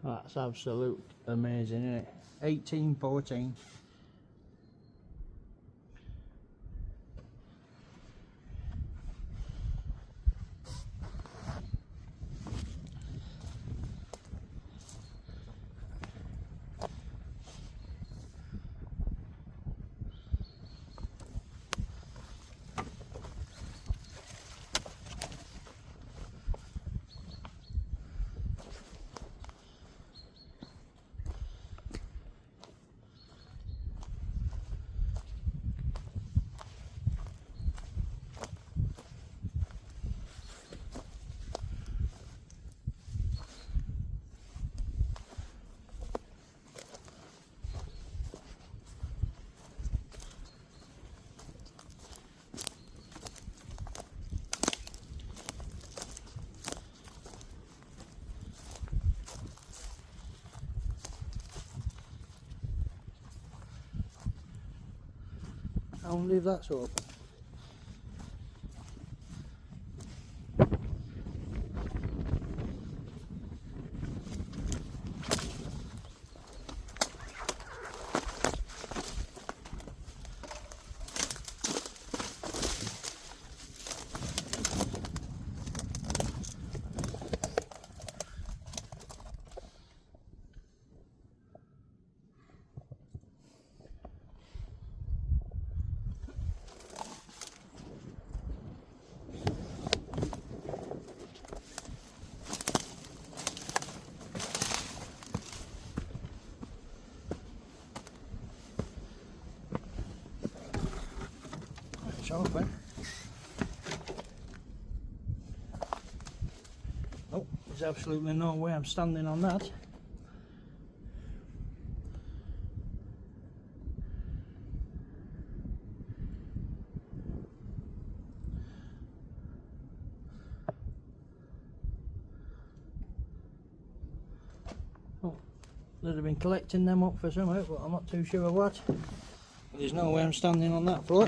That's absolute amazing, isn't it? 1814. I wonder if that's open. It's open. Oh, there's absolutely no way I'm standing on that. Oh, they'd have been collecting them up for something, but I'm not too sure what. There's no way I'm standing on that floor.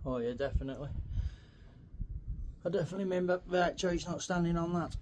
Oh yeah, definitely. I definitely made the right choice not standing on that.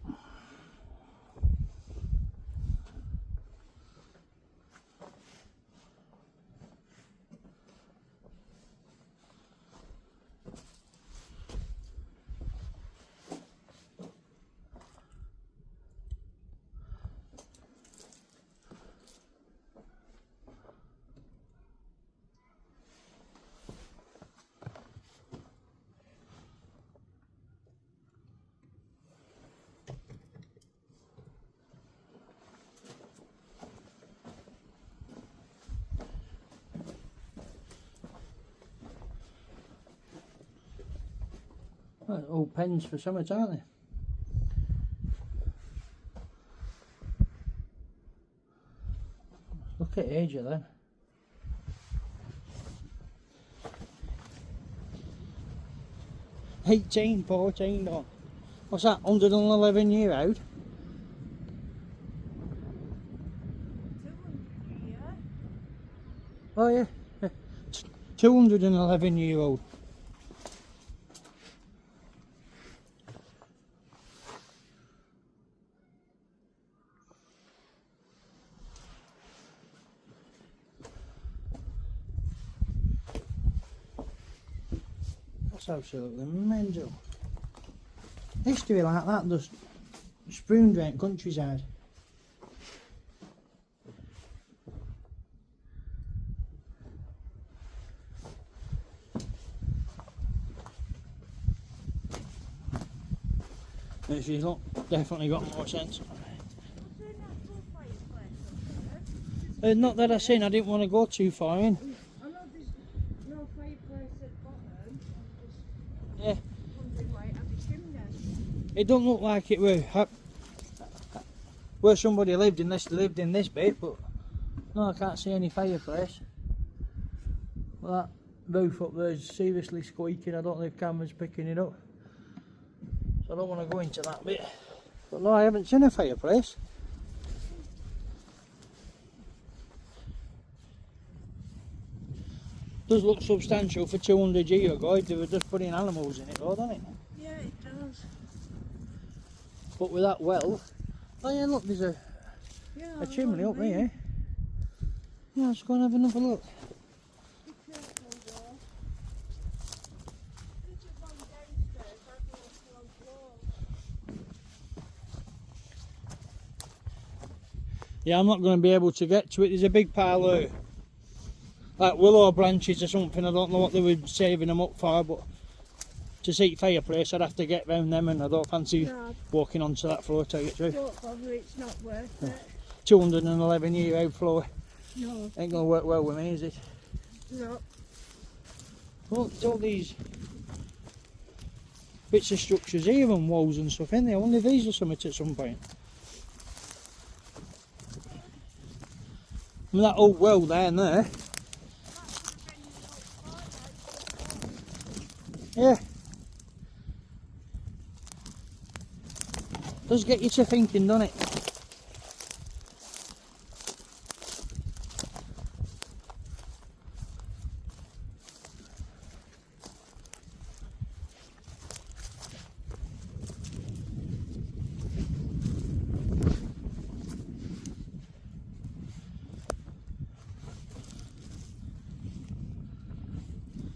Well, all pens for summit, aren't they? Look at age of them. 18, 14 on. What's that, 111 year old? 200 year. Oh yeah, 211-year-old. That's absolutely mental. History like that does spoon drink countryside. This is look, definitely got more sense. Not that I seen, I didn't want to go too far in. I know there's no fireplace at the bottom. Yeah. Wondering why it had a chimney. It don't look like it were where somebody lived unless they lived in this bit, but no, I can't see any fireplace. Well, that roof up there is seriously squeaking. I don't know if camera's picking it up, so I don't want to go into that bit. But no, I haven't seen a fireplace. Does look substantial for 200 years ago if they were just putting animals in it though, doesn't it? Yeah, it does. But with that well, oh yeah, look, there's a chimney up here. Yeah, let's go and have another look. Be careful though. This is one downstairs, that goes along the wall. Yeah, I'm not going to be able to get to it. There's a big pile of like willow branches or something. I don't know what they were saving them up for, but to see fireplace I'd have to get round them, and I don't fancy walking onto that floor, to tell you the truth. Don't bother, it's not worth it. 211-year-old floor. No. Ain't going to work well with me, is it? No. Well, there's all these bits of structures here and walls and stuff in there. I wonder if these are something at some point. I mean, that old well down there. Yeah. Does get you to thinking, doesn't it?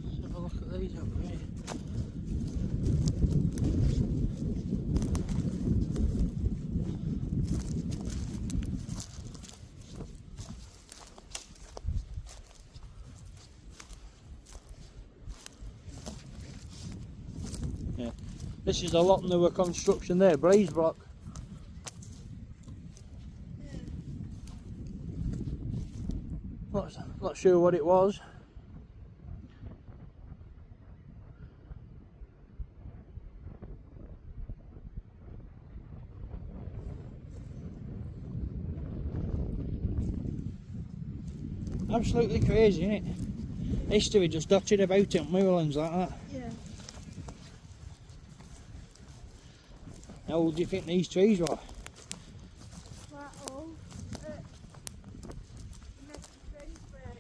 Let's have a look at these up here. Yeah, this is a lot newer construction there, blaze block. Not sure what it was. Absolutely crazy, isn't it? History just dotted about it on Moorlands like that. Yeah. How old do you think these trees were? Quite old. Next fence where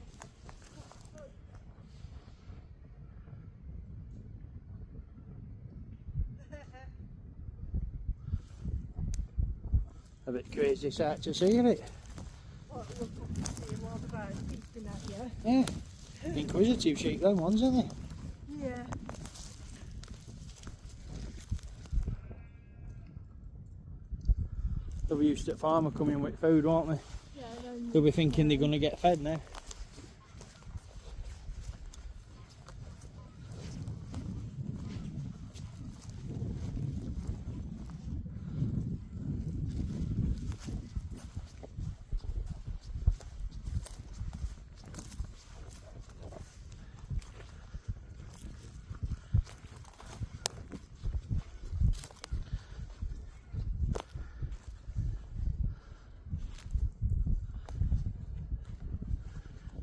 bit crazy sight to see, isn't it? What look up and see what about peeping at you. Yeah. Inquisitive sheep, them ones, aren't they? Yeah. They'll be used to the farmer coming with food, won't they? Yeah, They'll be thinking they're going to get fed now.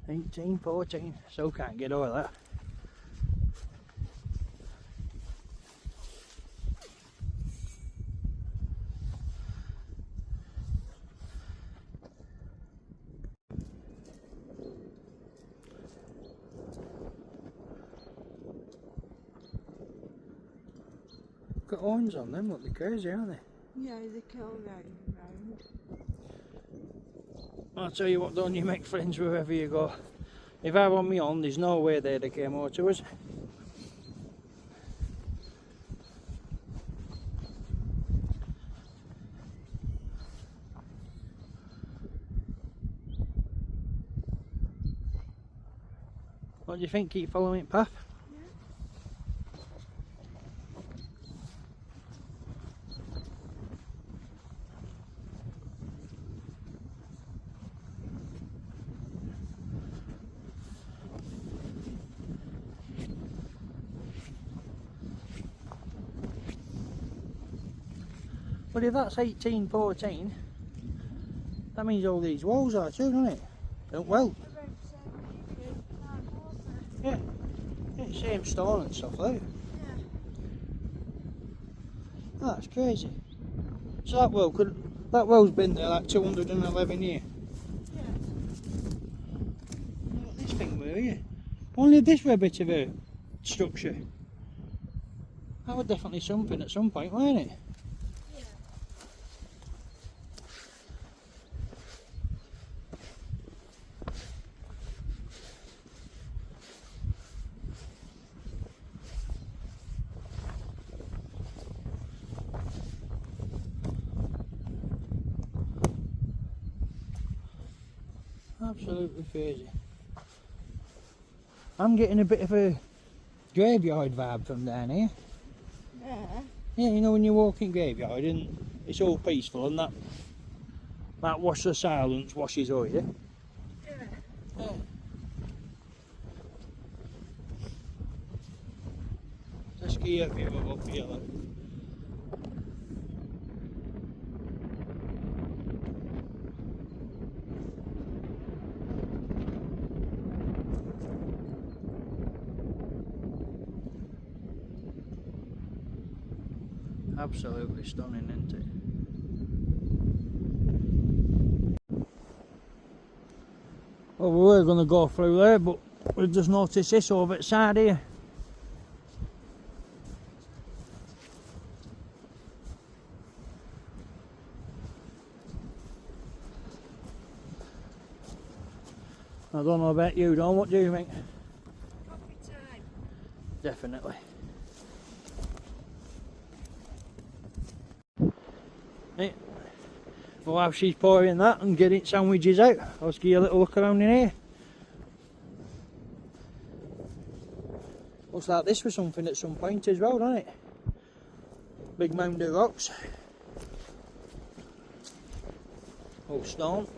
$18, $14, so can't get over that. Got horns on them, look, they're crazy, aren't they? Yeah, they kill round. I'll tell you what, don't you make friends wherever you go. If I want me on, there's no way they'd have came over to us. What do you think? Keep following it path? But if that's 18, 14, that means all these walls are too, doesn't it? Well, yeah, it's same stone and stuff though. Yeah. That's crazy. So that well's been there like 211 years. Yeah. Look at this thing were here. Only this were a bit of a structure. That was definitely something at some point, weren't it? Absolutely crazy. I'm getting a bit of a graveyard vibe from down here. Yeah. Yeah, you know when you walk in graveyard and it's all peaceful and that wash of silence washes over you. Yeah. Yeah. Let's ski up here, up here. Look. Absolutely stunning, isn't it? Well, we were going to go through there, but we've just noticed this over at the side here. I don't know about you, Don, what do you think? Coffee time. Definitely. Hey, well, while she's pouring that and getting sandwiches out, I'll just give you a little look around in here. Looks like this was something at some point as well, doesn't it? Big mound of rocks. Old stone.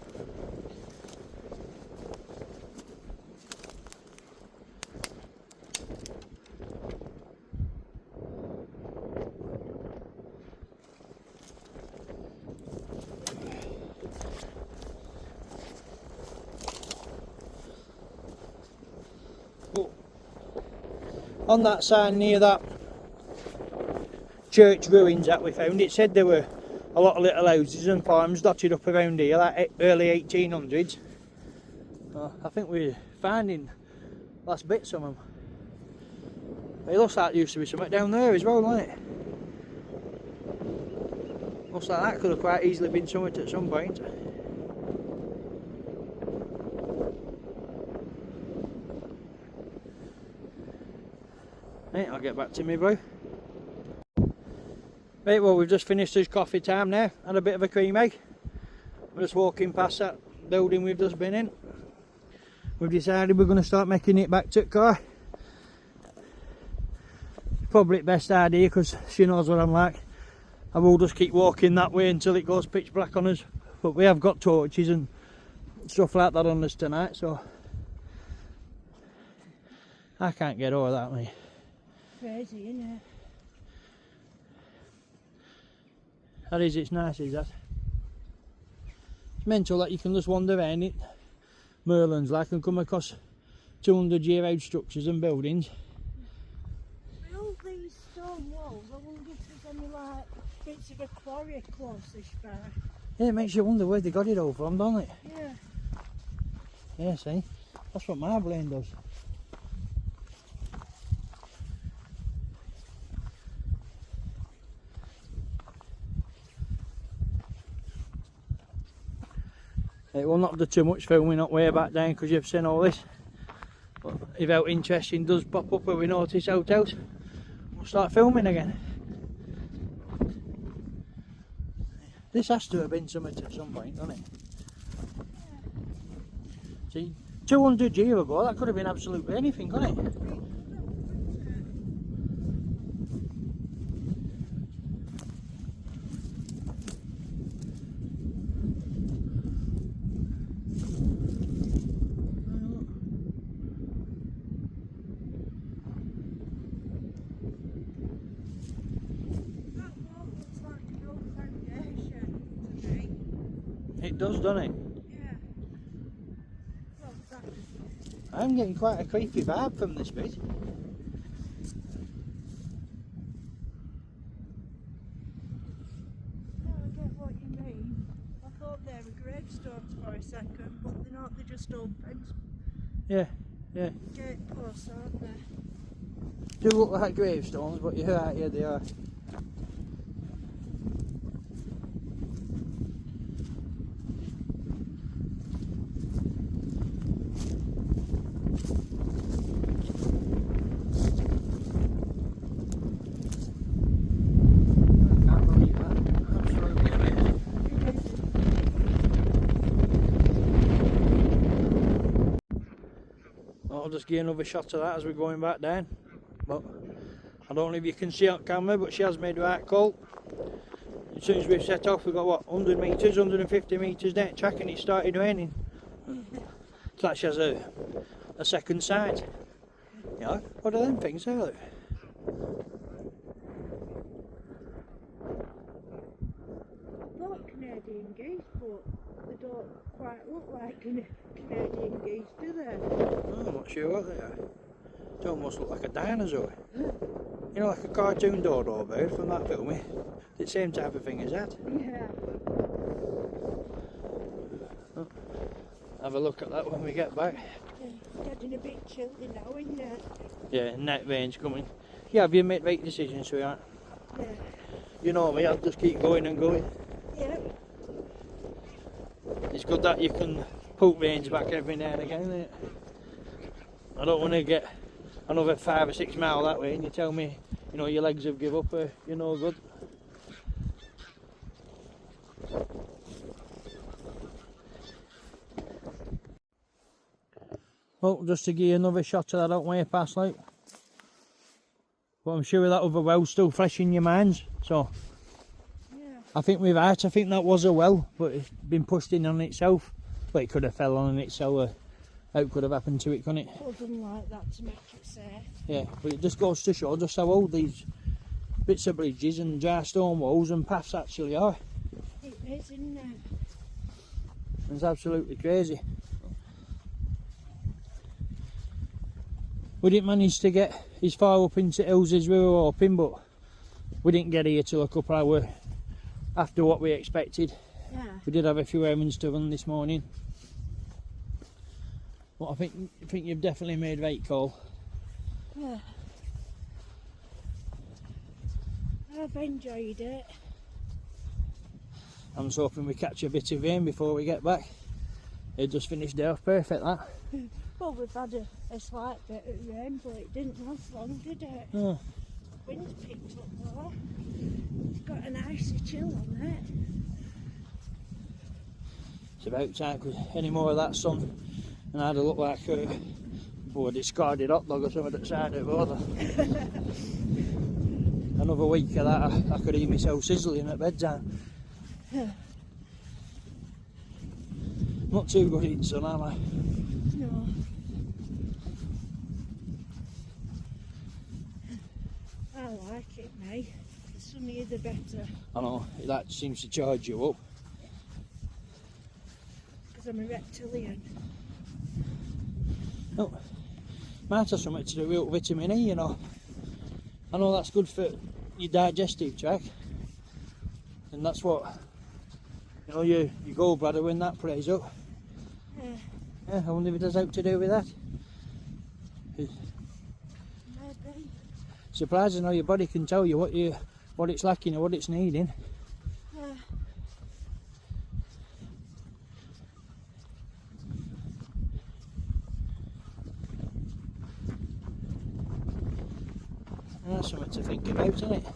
On that sign near that church ruins that we found, it said there were a lot of little houses and farms dotted up around here, like early 1800s. I think we're finding last bits of them. It looks like there used to be something down there as well, doesn't it? Looks like that could have quite easily been something at some point. Right, I'll get back to me, bro. Right, well, we've just finished this coffee time now. Had a bit of a cream egg. We're just walking past that building we've just been in. We've decided we're going to start making it back to the car. Probably the best idea because she knows what I'm like. I will just keep walking that way until it goes pitch black on us. But we have got torches and stuff like that on us tonight, so I can't get over that, mate. Crazy, isn't it? That is, it's nice, is that? It's mental that you can just wander around it, Merlin's like, and come across 200-year-old structures and buildings. With all these stone walls, I wonder if there's any like bits of a quarry close-ish by. Yeah, it makes you wonder where they got it all from, doesn't it? Yeah. Yeah, see? That's what my brain does. It will not do too much filming up way back down because you've seen all this. But if out interesting does pop up where we notice hotels, we'll start filming again. This has to have been something at some point, doesn't it? See, 200 years ago, that could have been absolutely anything, couldn't it? It does, doesn't it? Yeah. Well, I'm getting quite a creepy vibe from this bit. no, I get what you mean. I thought they were gravestones for a second, but they're not, they're just old fence Yeah, yeah. gate posts, aren't they? Do look like gravestones, but you're right, yeah, they are. I'll just give another shot of that as we're going back down. But I don't know if you can see on camera, but she has made the right call. As soon as we've set off, we've got what, 100 metres, 150 metres down track, and it started raining. It's like she has a second sight. You know, what are them things there? Look? I thought Canadian geese, but they don't quite look like Canadian geese, do they? I'm not sure what they are. It almost look like a dinosaur. You know, like a cartoon dodo bird from that film. It's the same type of thing as that. Yeah. Oh, have a look at that when we get back. It's getting a bit chilly now, isn't it? Yeah, night rain's coming. Yeah, have you made the right decision, sweetheart? Yeah. You know me, I'll just keep going and going. Yeah. It's good that you can put range back every now and again, isn't it? I don't want to get another 5 or 6 miles that way and you tell me, you know, your legs have give up or you're no good. Well, just to give you another shot of that out way past, like. But I'm sure that other well's still fresh in your minds, so. Yeah. I think we're right, I think that was a well, but it's been pushed in on itself. But it could have fell on itself, or how could have happened to it, couldn't it? Wasn't like that to make it safe. Yeah, but it just goes to show just how old these bits of bridges and dry stone walls and paths actually are. It is, isn't it? It's absolutely crazy. We didn't manage to get as far up into hills as we were hoping, but we didn't get here till a couple hours after what we expected. Yeah. We did have a few errands to run this morning. But I think you've definitely made the right call. Yeah. I've enjoyed it. I'm just hoping we catch a bit of rain before we get back. It just finished day off perfect, that. Well, we've had a slight bit of rain, but it didn't last long, did it? Oh. Wind's picked up though. It's got an icy chill on it. It's about time, because any more of that sun and I'd look like a discarded hot dog or something at the side of the road. Another week of that, I could hear myself sizzling at bedtime. Not too good eating sun, am I? No. I like it, mate. The sunnier the better. I know, that seems to charge you up. Because I'm a reptilian. Oh, might have something to do with vitamin E, you know. I know that's good for your digestive tract. And that's what, you know, your gallbladder, when that plays up. Yeah, I wonder if it has out to do with that. Maybe. Surprising how your body can tell you what it's lacking or what it's needing. That's something to think about, isn't it?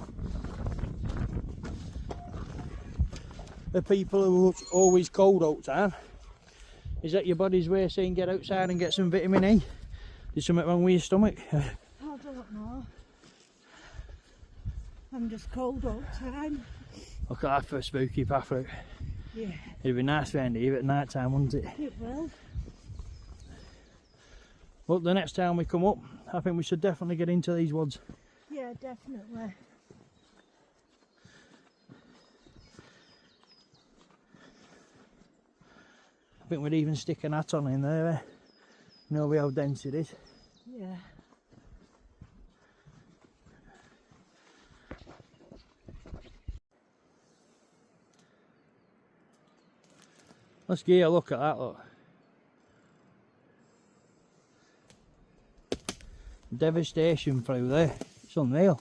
The people who are always cold all the time, is that your body's way of saying get outside and get some vitamin E? Is something wrong with your stomach? I don't know. I'm just cold all the time. Look at that for a spooky path route. Yeah. It'd be nice round here at night time, wouldn't it? It will. Well, the next time we come up, I think we should definitely get into these woods. Yeah, definitely. I think we'd even stick an hat on in there. You know how dense it is. Yeah. Let's give you a look at that, look. Devastation through there. It's unreal.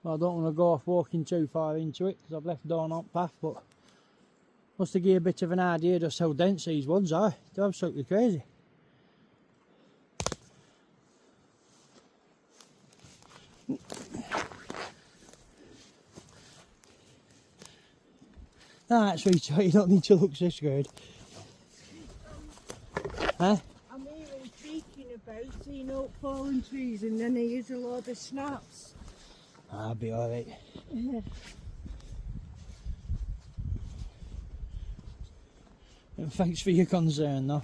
Well, I don't want to go off walking too far into it because I've left Dawn on path, but just to give you a bit of an idea just how dense these woods are. They're absolutely crazy. Alright, sweetheart, you don't need to look so scared. Huh? I'm hearing speaking about seeing oak fallen trees and then I use a load of snaps. I'll be alright. And thanks for your concern though.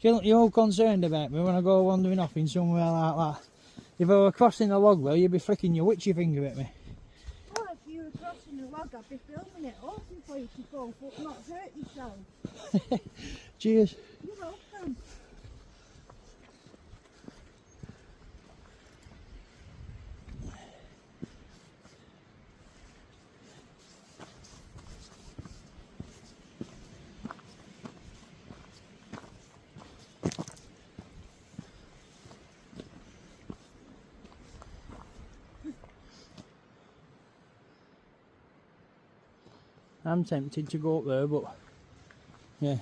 You're all concerned about me when I go wandering off in somewhere like that. If I were crossing a log well, you'd be flicking your witchy finger at me. Well, if you were crossing a log, I'd be filming it, hoping for you to fall, but not hurt yourself. Cheers. You're welcome. I'm tempted to go up there, but yeah,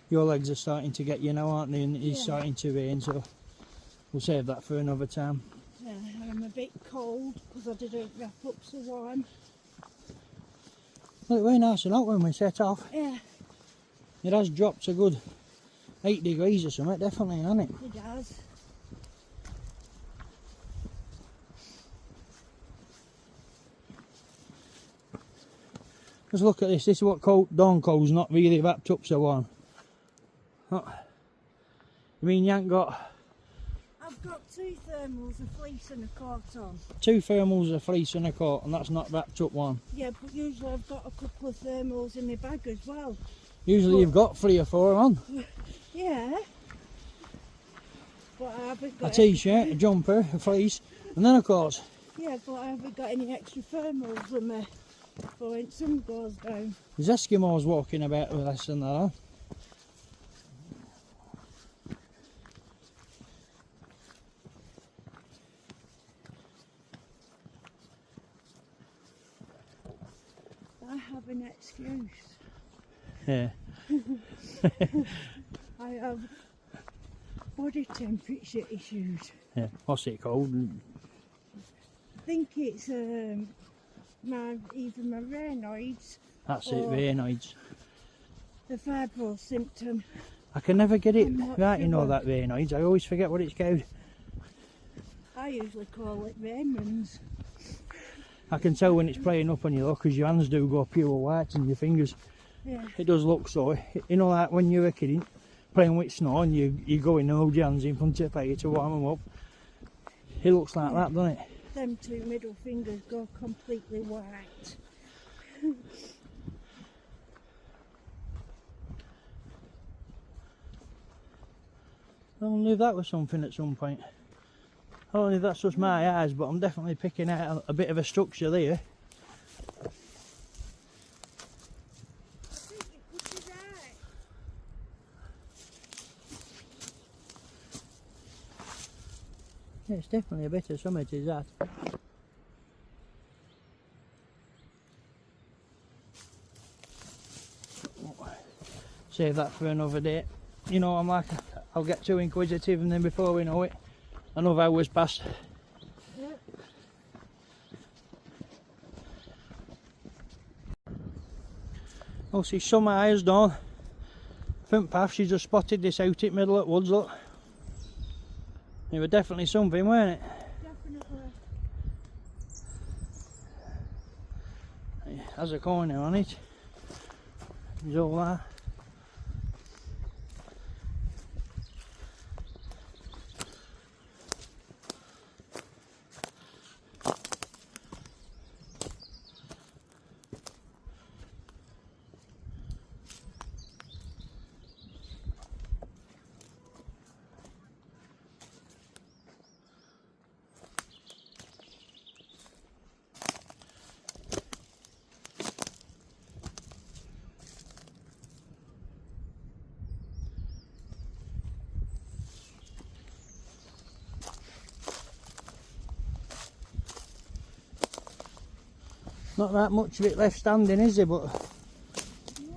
your legs are starting to get you now, aren't they? And it's starting to rain, so we'll save that for another time. Yeah, I'm a bit cold because I didn't wrap up so warm. Look, we're nice and hot when we set off. Yeah, It has dropped a good 8 degrees or something, definitely, hasn't it? it does. Just look at this. This is what dawn coal's not really wrapped up so on. Oh. You mean you ain't got... I've got 2 thermals, a fleece and a coat on. 2 thermals, a fleece and a coat, and that's not wrapped up one. Yeah, but usually I've got a couple of thermals in my bag as well. Usually you've got 3 or 4 on. Yeah. But I haven't A got t-shirt, a jumper, a fleece, and then of course. Yeah, but I haven't got any extra thermals with me for when sun goes down. There's Eskimos walking about with less than that on. I have an excuse. Yeah. I have body temperature issues. Yeah. What's it called? I think it's either my Raynaud's That's it, or Raynaud's. the fibro symptom. I can never get it I'm not right, you know, sure. that Raynaud's. I always forget what it's called. I usually call it Raymond's. I can tell when it's playing up on you though, because your hands do go pure white and your fingers. Yeah. It does look so. You know, like when you're a kid playing with snow and you go in and hold your hands in front of the fire to warm them up. It looks like that, doesn't it? Them 2 middle fingers go completely white. I wonder if that was something at some point. I don't know if that's just my eyes, but I'm definitely picking out a bit of a structure there. I think it could be right. Yeah, it's definitely a bit of something, is that. Save that for another day. You know, I'm like, I'll get too inquisitive and then before we know it, another hour's passed. Yep. Oh, see, some eyes done. Footpath, she just spotted this out in middle of the woods, look. It was definitely something, weren't it? Definitely. It has a corner on it. There's all that. Not that much of it left standing, is there? But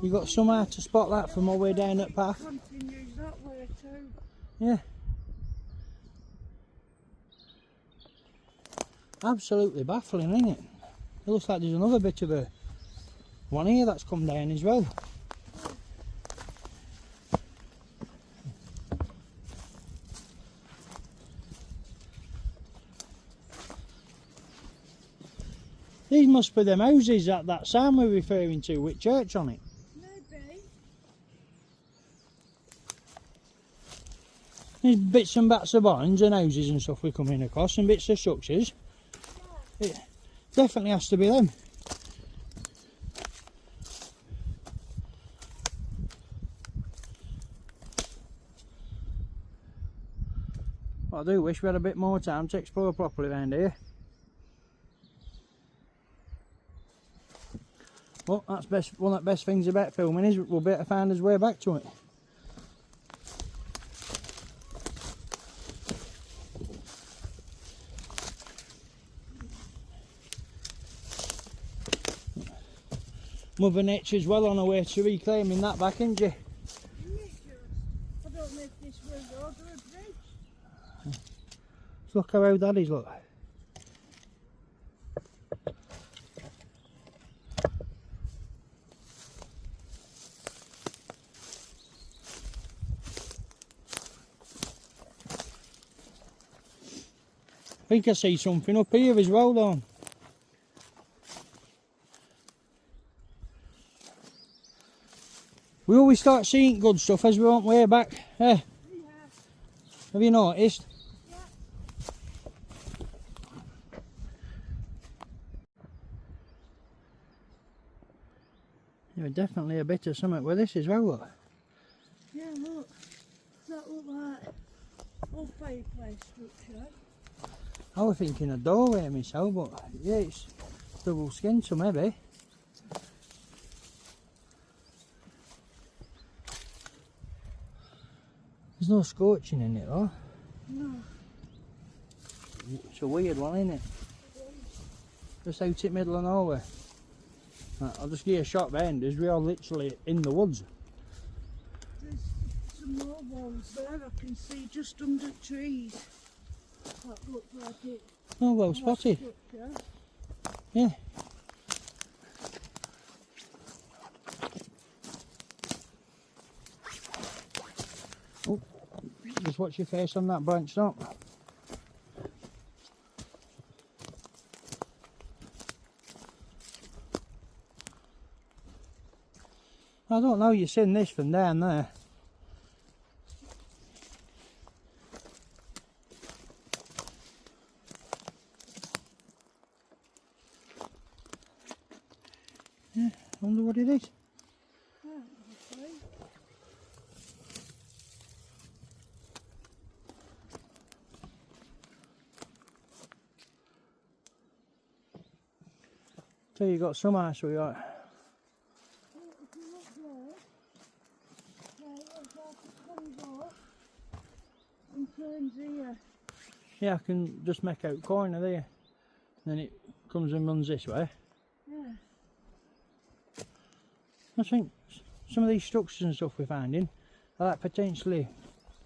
you got somehow to spot that from all the way down that path. Continues that way too. Yeah. Absolutely baffling, isn't it? It looks like there's another bit of a one here that's come down as well. These must be them houses that Sam we're referring to with church on it. Maybe. There's bits and bats of barns and houses and stuff we're coming across and bits of structures. It definitely has to be them. I do wish we had a bit more time to explore properly around here. Well, that's one of the best things about filming is we'll be able to find his way back to it. Mother Nature's well on her way to reclaiming that back, isn't she? Isn't it just? I don't know if this was a road or a bridge. Look how old that is, look. I think I see something up here as well, Dawn. We always start seeing good stuff as we went way back. Eh? Yeah. Have you noticed? Yeah. There was definitely a bit of something with this as well, look. Yeah, look. Does that look like old fireplace structure? I was thinking a doorway myself, but yeah, it's double skin, so maybe. There's no scorching in it though. No. It's a weird one, isn't it? Just out in the middle of nowhere. Right, I'll just give you a shot behind us. We are literally in the woods. There's some more walls there I can see just under trees. That looks like it. Oh, well spotted. Structure. Yeah. Oh, just watch your face on that branch, not. I don't know, you've seen this from down there. Yeah, I wonder what it is. Yeah, okay. So you got some ice we got. If you look there, it looks like it comes up and turns here. Yeah, I can just make out corner there. Then it comes and runs this way. Yeah. I think some of these structures and stuff we're finding are like potentially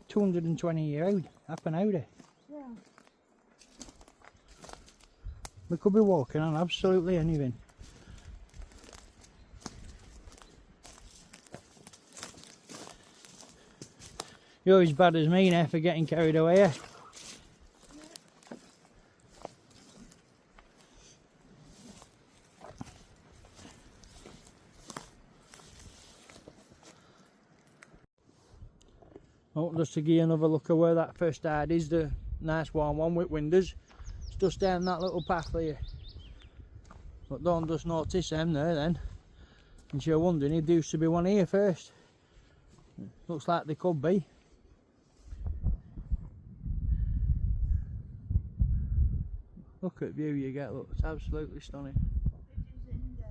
220 year old, up and out. Yeah. We could be walking on absolutely anything. You're as bad as me now for getting carried away. Oh, just to give you another look at where that first died is, the nice warm one with windows. It's just down that little path there. But don't just notice them there then. And you're wondering if there used to be one here first. Looks like they could be. Look at the view you get, look, it's absolutely stunning. It is in there.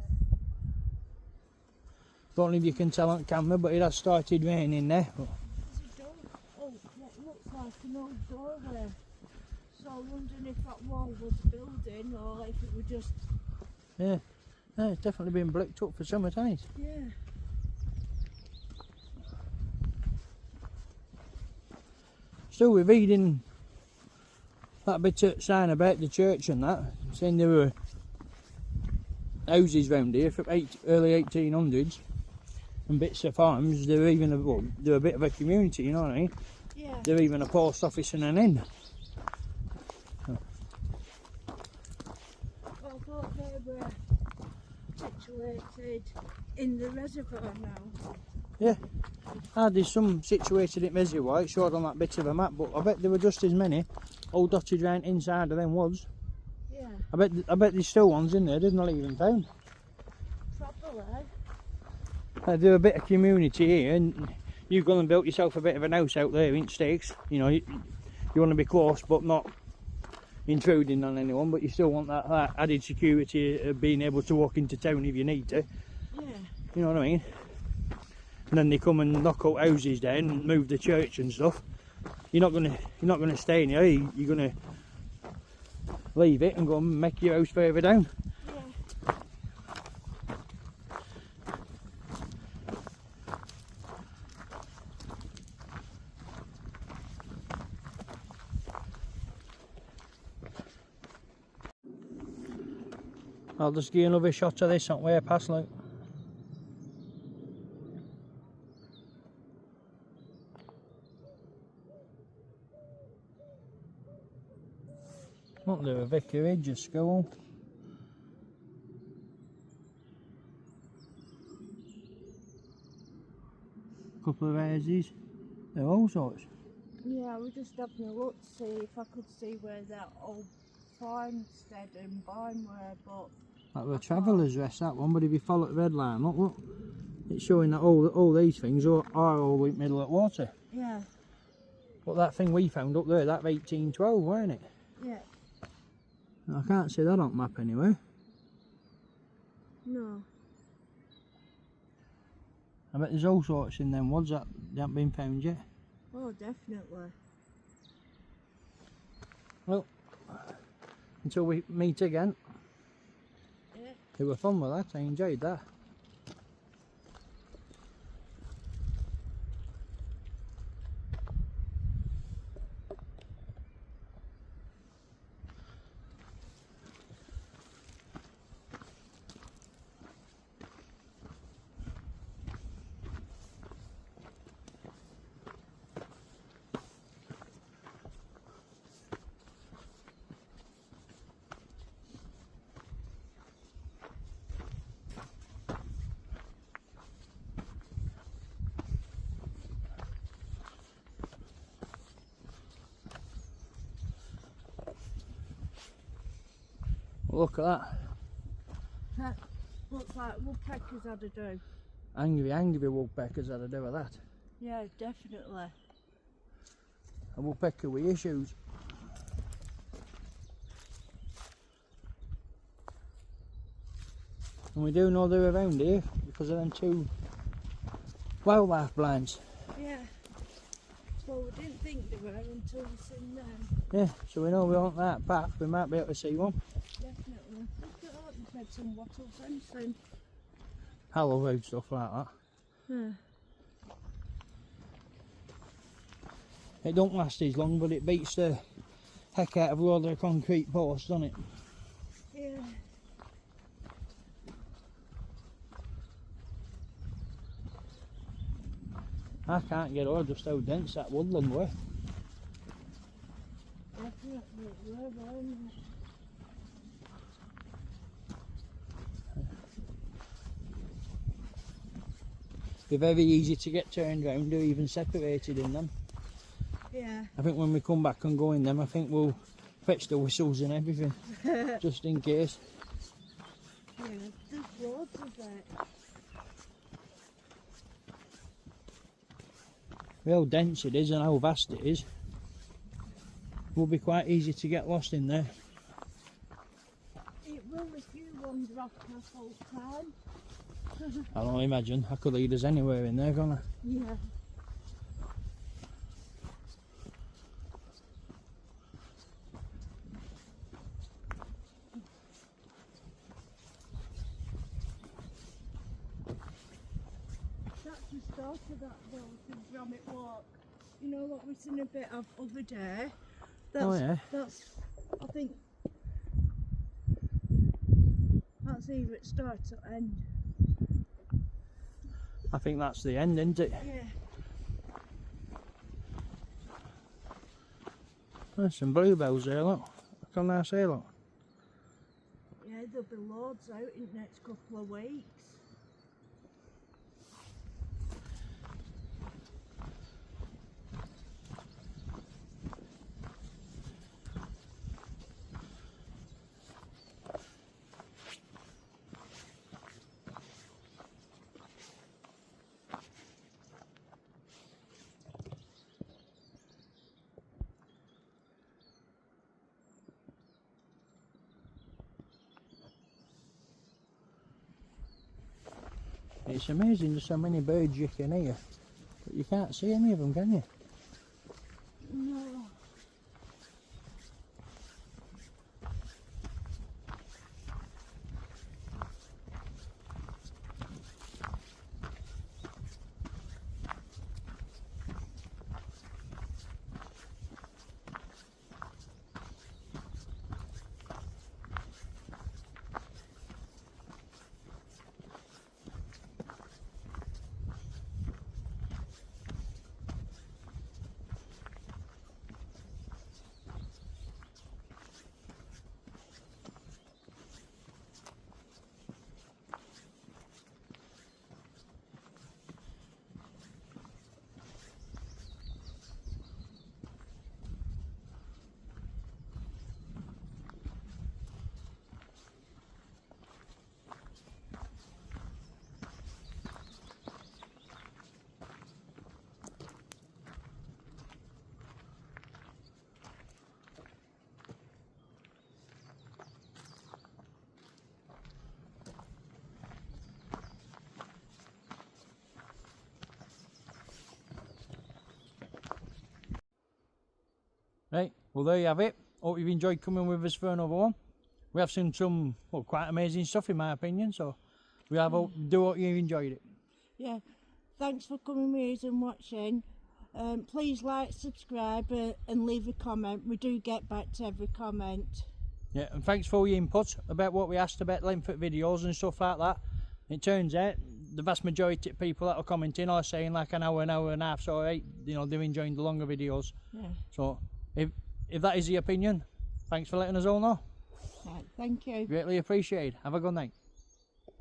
Don't know if you can tell on camera, but it has started raining there. But There's a door. Oh, that looks like an old doorway. So I'm wondering if that wall was a building or if it were just. yeah, it's definitely been bricked up for summer times. Yeah. Still, we're reading that bit of sign about the church and that, saying there were houses round here from early 1800s and bits of farms. They're even they're a bit of a community, you know what I mean? Yeah. They're even a post office and an inn. I thought they were situated in the reservoir now. Yeah, there's some situated in Reservoir, it showed on that bit of a map, but I bet there were just as many all dotted round inside of them woods. Yeah. I bet there's still ones in there, they've not even found. Probably. They're a bit of community here, and you've gone and built yourself a bit of an house out there in stakes. You know, you want to be close but not intruding on anyone, but you still want that added security of being able to walk into town if you need to. Yeah. You know what I mean? And then they come and knock out houses down and move the church and stuff. You're not gonna stay in here. You're gonna leave it and go and make your house further down. Yeah. I'll just give you another shot of this on way past, like. Not there a vicarage, a school. Couple of houses. They're all sorts. Yeah, we're just having a look to see if I could see where that old farmstead and barn were, but That was a traveller's rest, that one, but if you follow the red line, look, it's showing that all these things are all in the middle of water. Yeah. But that thing we found up there, that was 1812, weren't it? Yeah. I can't see that on the map anyway. No. I bet there's all sorts in them woods that haven't been found yet. Oh, definitely. Well, until we meet again. Yeah. It was fun with that, I enjoyed that. Look at that. That looks like woodpeckers had a do. Angry woodpeckers had to do with that. Yeah, definitely. A woodpecker with issues. And we do know they're around here because of them 2 wildlife blinds. Yeah. Well, we didn't think they were until we seen them. Yeah, so we know we aren't that path, we might be able to see one. Definitely. Look at that, we've had some wattle fencing. Hollow road stuff like that. Yeah. It don't last as long, but it beats the heck out of all the concrete posts, doesn't it? Yeah. I can't get over just how dense that woodland was. Definitely. We're They're very easy to get turned round or even separated in them. Yeah. I think when we come back and go in them, I think we'll fetch the whistles and everything, just in case. Yeah, there's loads of it. How dense it is and how vast it is. Will be quite easy to get lost in there. It will if you wander off the whole time. I don't imagine. I could lead us anywhere in there, can't I? Yeah. That's the start of that Wilton Gromit walk. You know what we've seen a bit of other day? That's, Oh, yeah. That's, I think, that's either it starts or end. I think that's the end, isn't it? Yeah. There's some bluebells there, look. Come there, see, look. Yeah, there'll be loads out in the next couple of weeks. It's amazing just how many birds you can hear, but you can't see any of them, can you? No. Well, there you have it. Hope you've enjoyed coming with us for another one. We have seen some, well, quite amazing stuff in my opinion, so we have do hope you've enjoyed it. Yeah, thanks for coming with us and watching. Please like, subscribe and leave a comment. We do get back to every comment. Yeah, and thanks for all your input about what we asked about length of videos and stuff like that. It turns out the vast majority of people that are commenting are saying like an hour and a half, so right, you know, they're enjoying the longer videos. Yeah. So if that is the opinion, thanks for letting us all know. Right, thank you. Greatly appreciated. Have a good night.